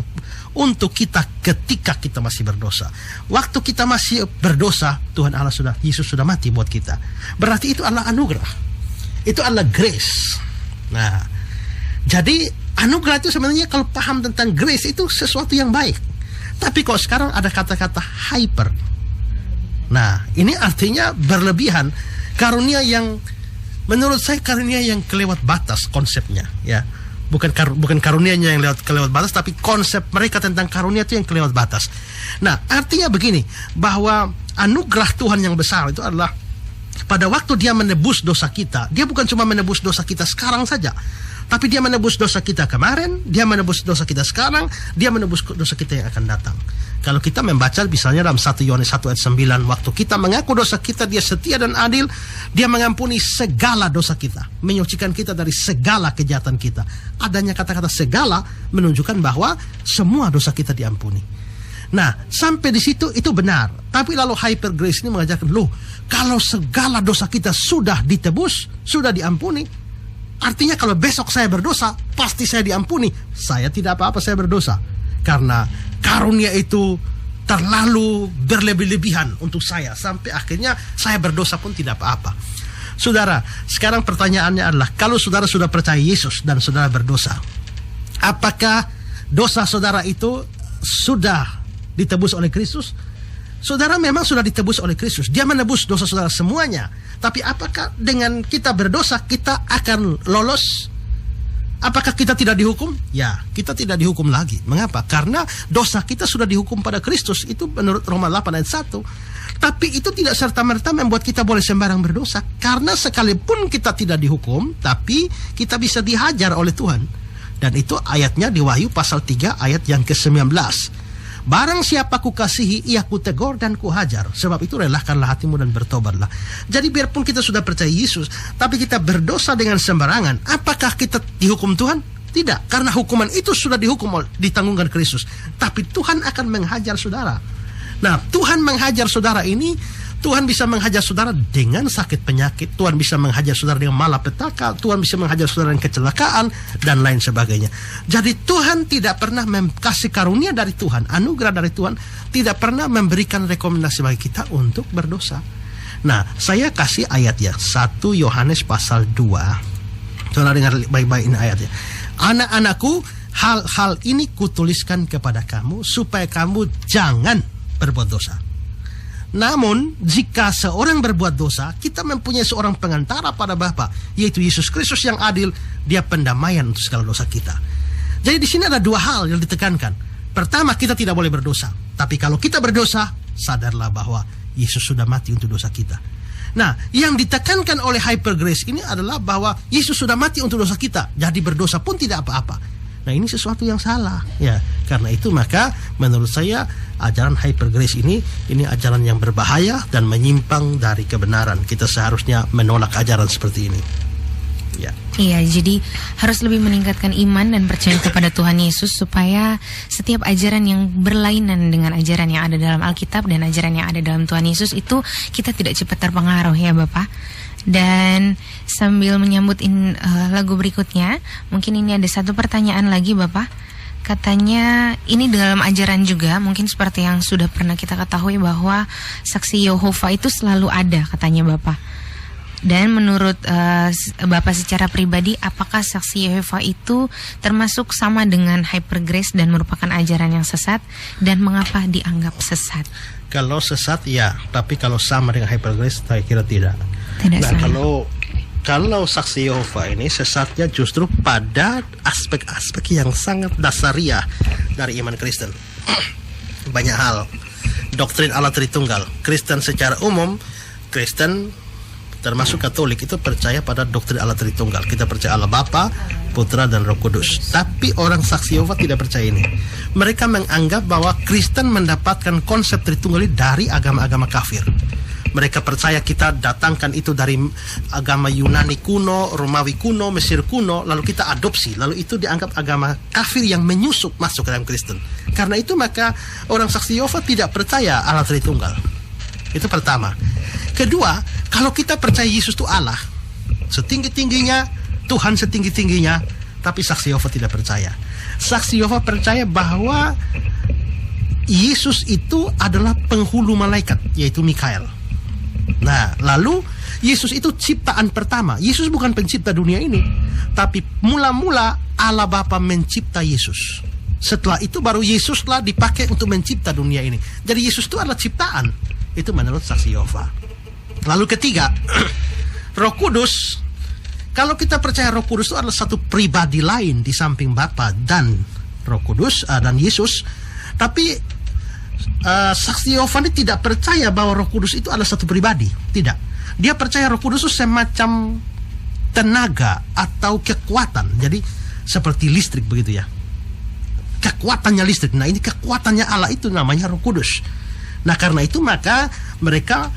untuk kita ketika kita masih berdosa. Waktu kita masih berdosa, Tuhan Allah Yesus sudah mati buat kita. Berarti itu adalah anugerah. Itu adalah grace. Nah, jadi anugerah itu sebenarnya kalau paham tentang grace itu sesuatu yang baik. Tapi kok sekarang ada kata-kata hyper. Nah, ini artinya berlebihan. Karunia yang menurut saya karunia yang kelewat batas konsepnya, ya. Bukan karunianya yang kelewat batas, tapi konsep mereka tentang karunia itu yang kelewat batas. Nah, artinya begini, bahwa anugerah Tuhan yang besar itu adalah pada waktu dia menebus dosa kita, dia bukan cuma menebus dosa kita sekarang saja, tapi dia menebus dosa kita kemarin, dia menebus dosa kita sekarang, dia menebus dosa kita yang akan datang. Kalau kita membaca misalnya dalam 1 Yohanes 1 ayat 9, waktu kita mengaku dosa kita, dia setia dan adil, dia mengampuni segala dosa kita, menyucikan kita dari segala kejahatan kita. Adanya kata-kata segala menunjukkan bahwa semua dosa kita diampuni. Nah, sampai di situ itu benar. Tapi lalu hyper grace ini mengajarkan, loh, kalau segala dosa kita sudah ditebus, sudah diampuni, artinya kalau besok saya berdosa, pasti saya diampuni. Saya tidak apa-apa, saya berdosa. Karena karunia itu terlalu berlebih-lebihan untuk saya, sampai akhirnya saya berdosa pun tidak apa-apa. Saudara, sekarang pertanyaannya adalah, kalau saudara sudah percaya Yesus dan saudara berdosa, apakah dosa saudara itu sudah ditebus oleh Kristus? Saudara memang sudah ditebus oleh Kristus. Dia menebus dosa saudara semuanya. Tapi apakah dengan kita berdosa kita akan lolos? Apakah kita tidak dihukum? Ya, kita tidak dihukum lagi. Mengapa? Karena dosa kita sudah dihukum pada Kristus. Itu menurut Roma 8 ayat 1. Tapi itu tidak serta-merta membuat kita boleh sembarang berdosa. Karena sekalipun kita tidak dihukum, tapi kita bisa dihajar oleh Tuhan. Dan itu ayatnya di Wahyu pasal 3 ayat yang ke-19. Barang siapa kukasihi, ia kutegur dan kuhajar. Sebab itu relahkanlah hatimu dan bertobatlah. Jadi biarpun kita sudah percaya Yesus, tapi kita berdosa dengan sembarangan, apakah kita dihukum Tuhan? Tidak, karena hukuman itu sudah ditanggungkan Kristus. Tapi Tuhan akan menghajar saudara. Nah, Tuhan menghajar saudara ini, Tuhan bisa menghajar saudara dengan sakit penyakit, Tuhan bisa menghajar saudara dengan malapetaka, Tuhan bisa menghajar saudara dengan kecelakaan, dan lain sebagainya. Jadi Tuhan tidak pernah kasih karunia dari Tuhan, anugerah dari Tuhan, tidak pernah memberikan rekomendasi bagi kita untuk berdosa. Nah, saya kasih ayat ya, 1 Yohanes pasal 2. Saudara dengar baik-baik ini ayatnya. Anak-anakku, hal-hal ini kutuliskan kepada kamu, supaya kamu jangan berbuat dosa. Namun, jika seorang berbuat dosa, kita mempunyai seorang pengantara pada Bapa, yaitu Yesus Kristus yang adil. Dia pendamaian untuk segala dosa kita. Jadi di sini ada dua hal yang ditekankan. Pertama, kita tidak boleh berdosa. Tapi kalau kita berdosa, sadarlah bahwa Yesus sudah mati untuk dosa kita. Nah, yang ditekankan oleh hyper grace ini adalah bahwa Yesus sudah mati untuk dosa kita. Jadi berdosa pun tidak apa-apa. Nah, ini sesuatu yang salah ya. Karena itu maka menurut saya ajaran hyper grace ini ajaran yang berbahaya dan menyimpang dari kebenaran. Kita seharusnya menolak ajaran seperti ini. Ya. Iya, jadi harus lebih meningkatkan iman dan percaya kepada Tuhan Yesus, supaya setiap ajaran yang berlainan dengan ajaran yang ada dalam Alkitab dan ajaran yang ada dalam Tuhan Yesus itu kita tidak cepat terpengaruh ya Bapak. Dan sambil menyambut lagu berikutnya, mungkin ini ada satu pertanyaan lagi Bapak. Katanya ini dalam ajaran juga, mungkin seperti yang sudah pernah kita ketahui bahwa saksi Yehova itu selalu ada katanya Bapak. Dan menurut Bapak secara pribadi, apakah saksi Yehova itu termasuk sama dengan hyper grace dan merupakan ajaran yang sesat, dan mengapa dianggap sesat? Kalau sesat ya, tapi kalau sama dengan hyper grace saya kira tidak. Nah, kalau saksi Yehova ini sesatnya justru pada aspek-aspek yang sangat dasariah dari iman Kristen. Banyak hal. Doktrin Allah Tritunggal. Kristen secara umum, Kristen termasuk Katolik itu percaya pada doktrin Allah Tritunggal. Kita percaya Allah Bapa, Putra dan Roh Kudus. Tapi orang saksi Yehova tidak percaya ini. Mereka menganggap bahwa Kristen mendapatkan konsep Tritunggal dari agama-agama kafir. Mereka percaya kita datangkan itu dari agama Yunani kuno, Romawi kuno, Mesir kuno, lalu kita adopsi, lalu itu dianggap agama kafir yang menyusup masuk ke dalam Kristen. Karena itu maka orang saksi Yehova tidak percaya Allah Tritunggal. Itu pertama. Kedua, kalau kita percaya Yesus itu Allah, setinggi-tingginya, Tuhan setinggi-tingginya, tapi saksi Yehova tidak percaya. Saksi Yehova percaya bahwa Yesus itu adalah penghulu malaikat, yaitu Mikael. Nah, lalu Yesus itu ciptaan pertama. Yesus bukan pencipta dunia ini, tapi mula-mula Allah Bapa mencipta Yesus. Setelah itu baru Yesuslah dipakai untuk mencipta dunia ini. Jadi Yesus itu adalah ciptaan. Itu menurut saksi Yehova. Lalu ketiga, Roh Kudus. Kalau kita percaya Roh Kudus itu adalah satu pribadi lain di samping Bapa dan Roh Kudus dan Yesus, tapi saksi Yehova ini tidak percaya bahwa Roh Kudus itu adalah satu pribadi. Tidak. Dia percaya Roh Kudus itu semacam tenaga atau kekuatan. Jadi seperti listrik begitu ya. Kekuatannya listrik. Nah, ini kekuatannya Allah itu namanya Roh Kudus. Nah, karena itu maka mereka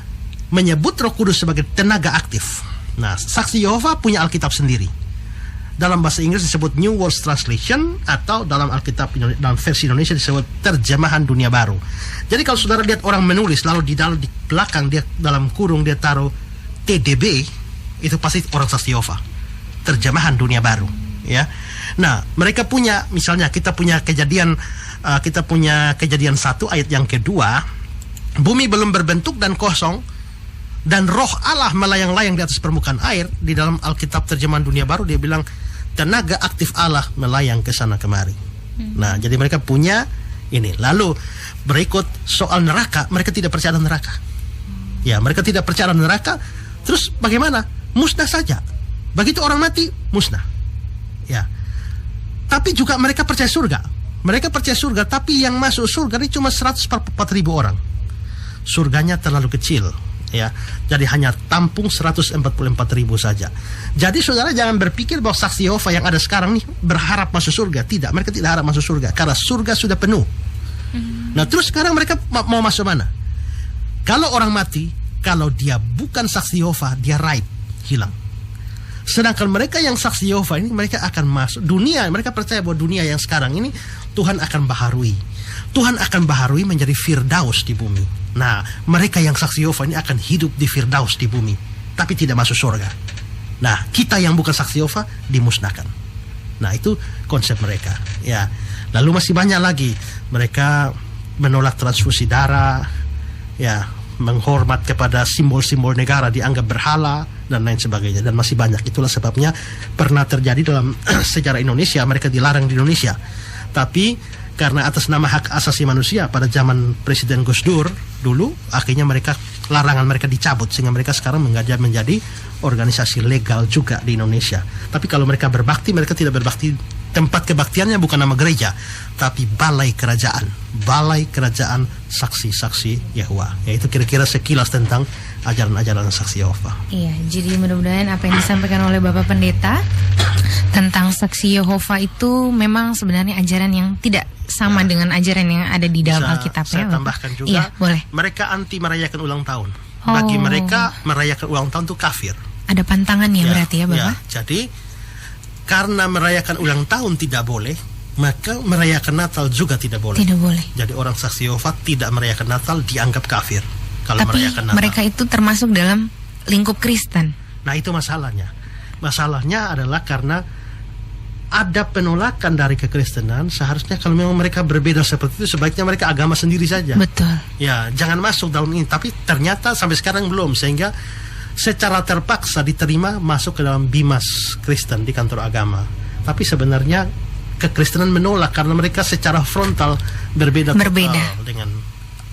menyebut Roh Kudus sebagai tenaga aktif. Nah, saksi Yehova punya Alkitab sendiri. Dalam bahasa Inggris disebut New World Translation, atau dalam Alkitab dalam versi Indonesia disebut Terjemahan Dunia Baru. Jadi kalau saudara lihat orang menulis lalu di belakang dia dalam kurung dia taruh TDB, itu pasti orang saksi Yehova. Terjemahan Dunia Baru. ya. Nah, mereka punya, misalnya kita punya kejadian 1 ayat yang kedua, bumi belum berbentuk dan kosong, dan roh Allah melayang-layang di atas permukaan air. Di dalam Alkitab terjemahan Dunia Baru dia bilang tenaga aktif Allah melayang ke sana kemari. Nah, jadi mereka punya ini. Lalu berikut soal neraka, mereka tidak percaya ada neraka. Ya, mereka tidak percaya ada neraka. Terus bagaimana? Musnah saja. Begitu orang mati, musnah. Ya. Tapi juga mereka percaya surga. Mereka percaya surga, tapi yang masuk surga ini cuma 144.000 orang. Surganya terlalu kecil, ya. Jadi hanya tampung 144.000 saja. Jadi saudara jangan berpikir bahwa saksi Yehova yang ada sekarang nih berharap masuk surga. Tidak, mereka tidak harap masuk surga karena surga sudah penuh. Nah, terus sekarang mereka mau masuk mana? Kalau orang mati, kalau dia bukan saksi Yehova, dia raib, hilang. Sedangkan mereka yang saksi Yehova ini, mereka akan masuk dunia. Mereka percaya bahwa dunia yang sekarang ini Tuhan akan baharui. Tuhan akan baharui menjadi Firdaus di bumi. Nah, mereka yang saksi Yehova ini akan hidup di Firdaus di bumi, tapi tidak masuk surga. Nah, kita yang bukan saksi Yehova dimusnahkan. Nah, itu konsep mereka. Ya, lalu masih banyak lagi. Mereka menolak transfusi darah, ya, menghormat kepada simbol-simbol negara dianggap berhala dan lain sebagainya, dan masih banyak. Itulah sebabnya pernah terjadi dalam sejarah Indonesia, mereka dilarang di Indonesia. Tapi karena atas nama hak asasi manusia pada zaman Presiden Gus Dur dulu, akhirnya larangan mereka dicabut, sehingga mereka sekarang menjadi organisasi legal juga di Indonesia. Tapi kalau mereka berbakti, mereka tidak berbakti, tempat kebaktiannya bukan nama gereja, tapi balai kerajaan saksi-saksi Yehova. Yaitu kira-kira sekilas tentang ajaran-ajaran saksi Yehova. Iya, jadi mudah-mudahan apa yang disampaikan oleh Bapak Pendeta tentang saksi Yehova itu memang sebenarnya ajaran yang tidak sama dengan ajaran yang ada di dalam Alkitab. Saya tambahkan juga, iya, boleh. Mereka anti merayakan ulang tahun. Bagi mereka merayakan ulang tahun itu kafir. Ada pantangannya berarti ya, Bapak? Ya, jadi karena merayakan ulang tahun tidak boleh, maka merayakan Natal juga tidak boleh. Tidak boleh. Jadi orang saksi Yehova tidak merayakan Natal dianggap kafir. Kalau tapi merayakan Natal, mereka itu termasuk dalam lingkup Kristen. Nah, itu masalahnya. Masalahnya adalah karena ada penolakan dari kekristenan. Seharusnya kalau memang mereka berbeda seperti itu, sebaiknya mereka agama sendiri saja. Betul. Ya, jangan masuk dalam ini. Tapi ternyata sampai sekarang belum, sehingga secara terpaksa diterima masuk ke dalam bimas Kristen di kantor agama. Tapi sebenarnya kekristenan menolak karena mereka secara frontal berbeda. Dengan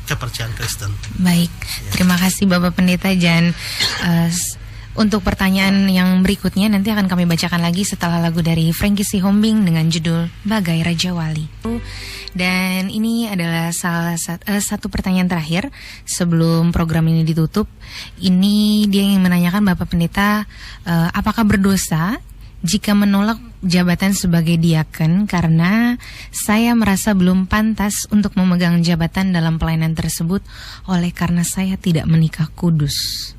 kepercayaan Kristen. Baik, terima kasih Bapak Pendeta. Dan untuk pertanyaan yang berikutnya nanti akan kami bacakan lagi setelah lagu dari Frankie Sihombing dengan judul Bagai Raja Wali. Dan ini adalah salah satu pertanyaan terakhir sebelum program ini ditutup. Ini dia yang menanyakan Bapak Pendeta, apakah berdosa jika menolak jabatan sebagai diaken karena saya merasa belum pantas untuk memegang jabatan dalam pelayanan tersebut oleh karena saya tidak menikah kudus.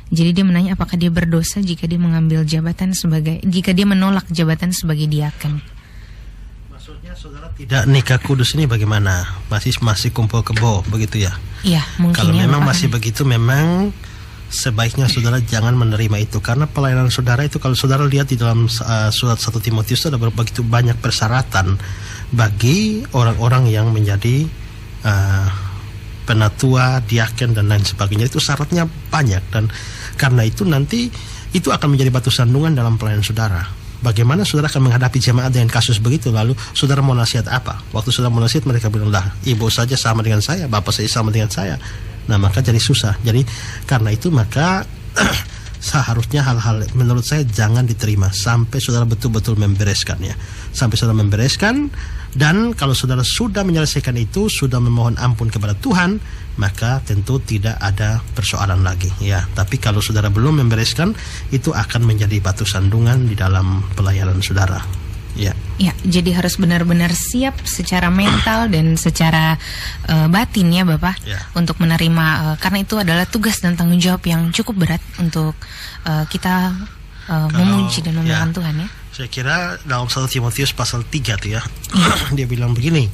Jadi dia menanya apakah dia berdosa jika dia mengambil jabatan jika dia menolak jabatan sebagai diaken. Maksudnya saudara tidak nikah kudus ini bagaimana? Masih kumpul kebo begitu ya? Iya, mungkin. Kalau memang masih begitu, memang sebaiknya saudara jangan menerima itu, karena pelayanan saudara itu, kalau saudara lihat di dalam surat 1 Timotius itu ada begitu banyak persyaratan bagi orang-orang yang menjadi penatua, diaken dan lain sebagainya. Itu syaratnya banyak, dan karena itu nanti itu akan menjadi batu sandungan dalam pelayanan saudara. Bagaimana saudara akan menghadapi jemaat dengan kasus begitu? Lalu saudara mau nasihat apa? Waktu saudara mau nasihat, mereka bilang, lah ibu saja sama dengan saya, bapak saya sama dengan saya. Nah, maka jadi susah. Jadi karena itu maka seharusnya hal-hal menurut saya jangan diterima sampai saudara betul-betul membereskannya. Sampai saudara membereskan, dan kalau saudara sudah menyelesaikan itu, sudah memohon ampun kepada Tuhan, maka tentu tidak ada persoalan lagi ya. Tapi kalau saudara belum membereskan, itu akan menjadi batu sandungan di dalam pelayanan saudara. Ya. Ya, jadi harus benar-benar siap secara mental dan secara batin ya Bapak, ya, untuk menerima, karena itu adalah tugas dan tanggung jawab yang cukup berat untuk kita memuji dan memuliakan Tuhan ya. Saya kira dalam 1 Timotius pasal 3 tuh ya, dia bilang begini,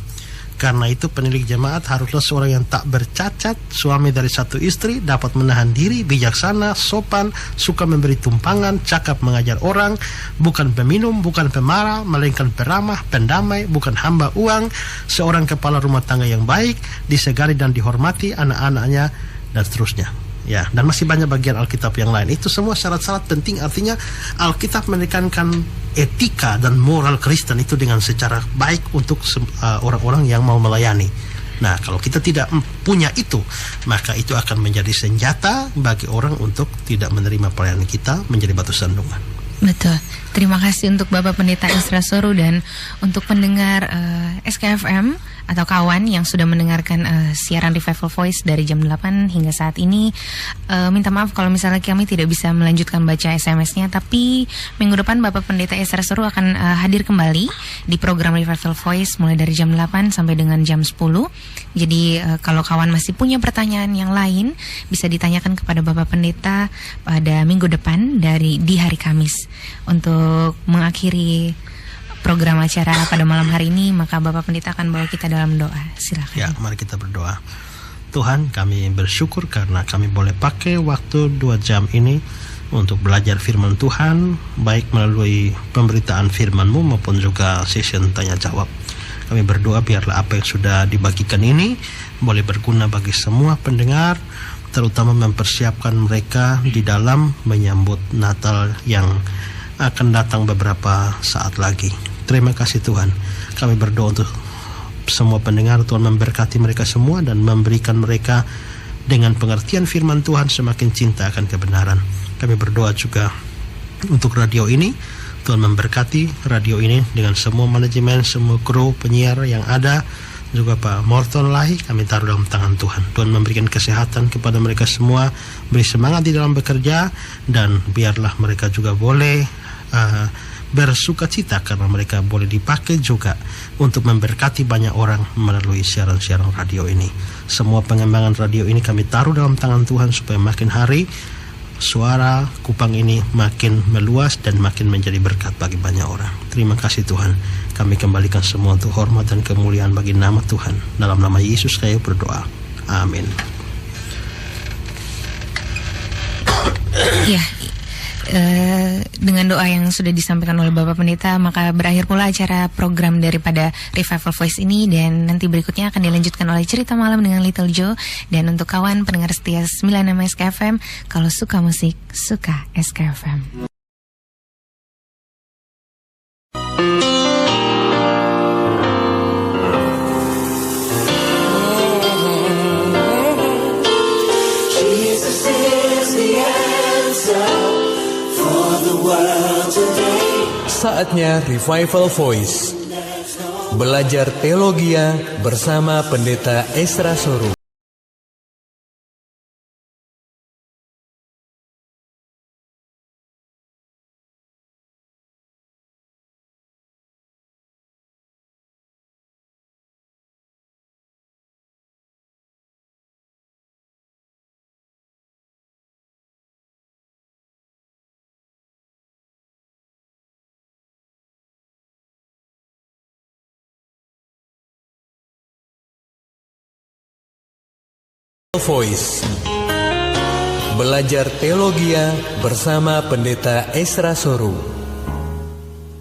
Karena itu penilik jemaat haruslah seorang yang tak bercacat, suami dari satu istri, dapat menahan diri, bijaksana, sopan, suka memberi tumpangan, cakap mengajar orang, bukan peminum, bukan pemarah, melainkan peramah, pendamai, bukan hamba uang, seorang kepala rumah tangga yang baik, disegani dan dihormati anak-anaknya, dan seterusnya. Ya, dan masih banyak bagian Alkitab yang lain. Itu semua syarat-syarat penting. Artinya Alkitab menekankan etika dan moral Kristen itu dengan secara baik untuk orang-orang yang mau melayani. Nah, kalau kita tidak punya itu, maka itu akan menjadi senjata bagi orang untuk tidak menerima pelayanan kita, menjadi batu sandungan. Betul. Terima kasih untuk Bapak Pendeta Esra Soru dan untuk pendengar SKFM atau kawan yang sudah mendengarkan siaran Revival Voice dari jam 8 hingga saat ini. Minta maaf kalau misalnya kami tidak bisa melanjutkan baca SMS-nya, tapi minggu depan Bapak Pendeta Esra Soru akan hadir kembali di program Revival Voice mulai dari jam 8 sampai dengan jam 10. Jadi kalau kawan masih punya pertanyaan yang lain, bisa ditanyakan kepada Bapak Pendeta pada minggu depan di hari Kamis. Untuk mengakhiri program acara pada malam hari ini, maka Bapak Pendeta akan bawa kita dalam doa. Silakan. Ya, mari kita berdoa. Tuhan, kami bersyukur karena kami boleh pakai waktu 2 jam ini untuk belajar firman Tuhan, baik melalui pemberitaan firman-Mu maupun juga session tanya jawab. Kami berdoa biarlah apa yang sudah dibagikan ini boleh berguna bagi semua pendengar, terutama mempersiapkan mereka di dalam menyambut Natal yang akan datang beberapa saat lagi. Terima kasih Tuhan. Kami berdoa untuk semua pendengar, Tuhan memberkati mereka semua dan memberikan mereka dengan pengertian firman Tuhan semakin cinta akan kebenaran. Kami berdoa juga untuk radio ini, Tuhan memberkati radio ini dengan semua manajemen, semua kru penyiar yang ada, juga Pak Morton Lahi, kami taruh dalam tangan Tuhan. Tuhan memberikan kesehatan kepada mereka semua, beri semangat di dalam bekerja, dan biarlah mereka juga boleh bersuka cita karena mereka boleh dipakai juga untuk memberkati banyak orang melalui siaran-siaran radio ini. Semua pengembangan radio ini kami taruh dalam tangan Tuhan supaya makin hari suara Kupang ini makin meluas dan makin menjadi berkat bagi banyak orang. Terima kasih Tuhan. Kami kembalikan semua untuk hormat dan kemuliaan bagi nama Tuhan. Dalam nama Yesus kami berdoa. Amin. Ya, dengan doa yang sudah disampaikan oleh Bapak Pendeta, maka berakhir pula acara program daripada Revival Voice ini, dan nanti berikutnya akan dilanjutkan oleh Cerita Malam dengan Little Joe. Dan untuk kawan pendengar setia 96 SKFM, kalau suka musik, suka SKFM. Saatnya Revival Voice. Belajar teologia bersama Pendeta Esra Soru. Voice. Belajar teologia bersama Pendeta Esra Soru.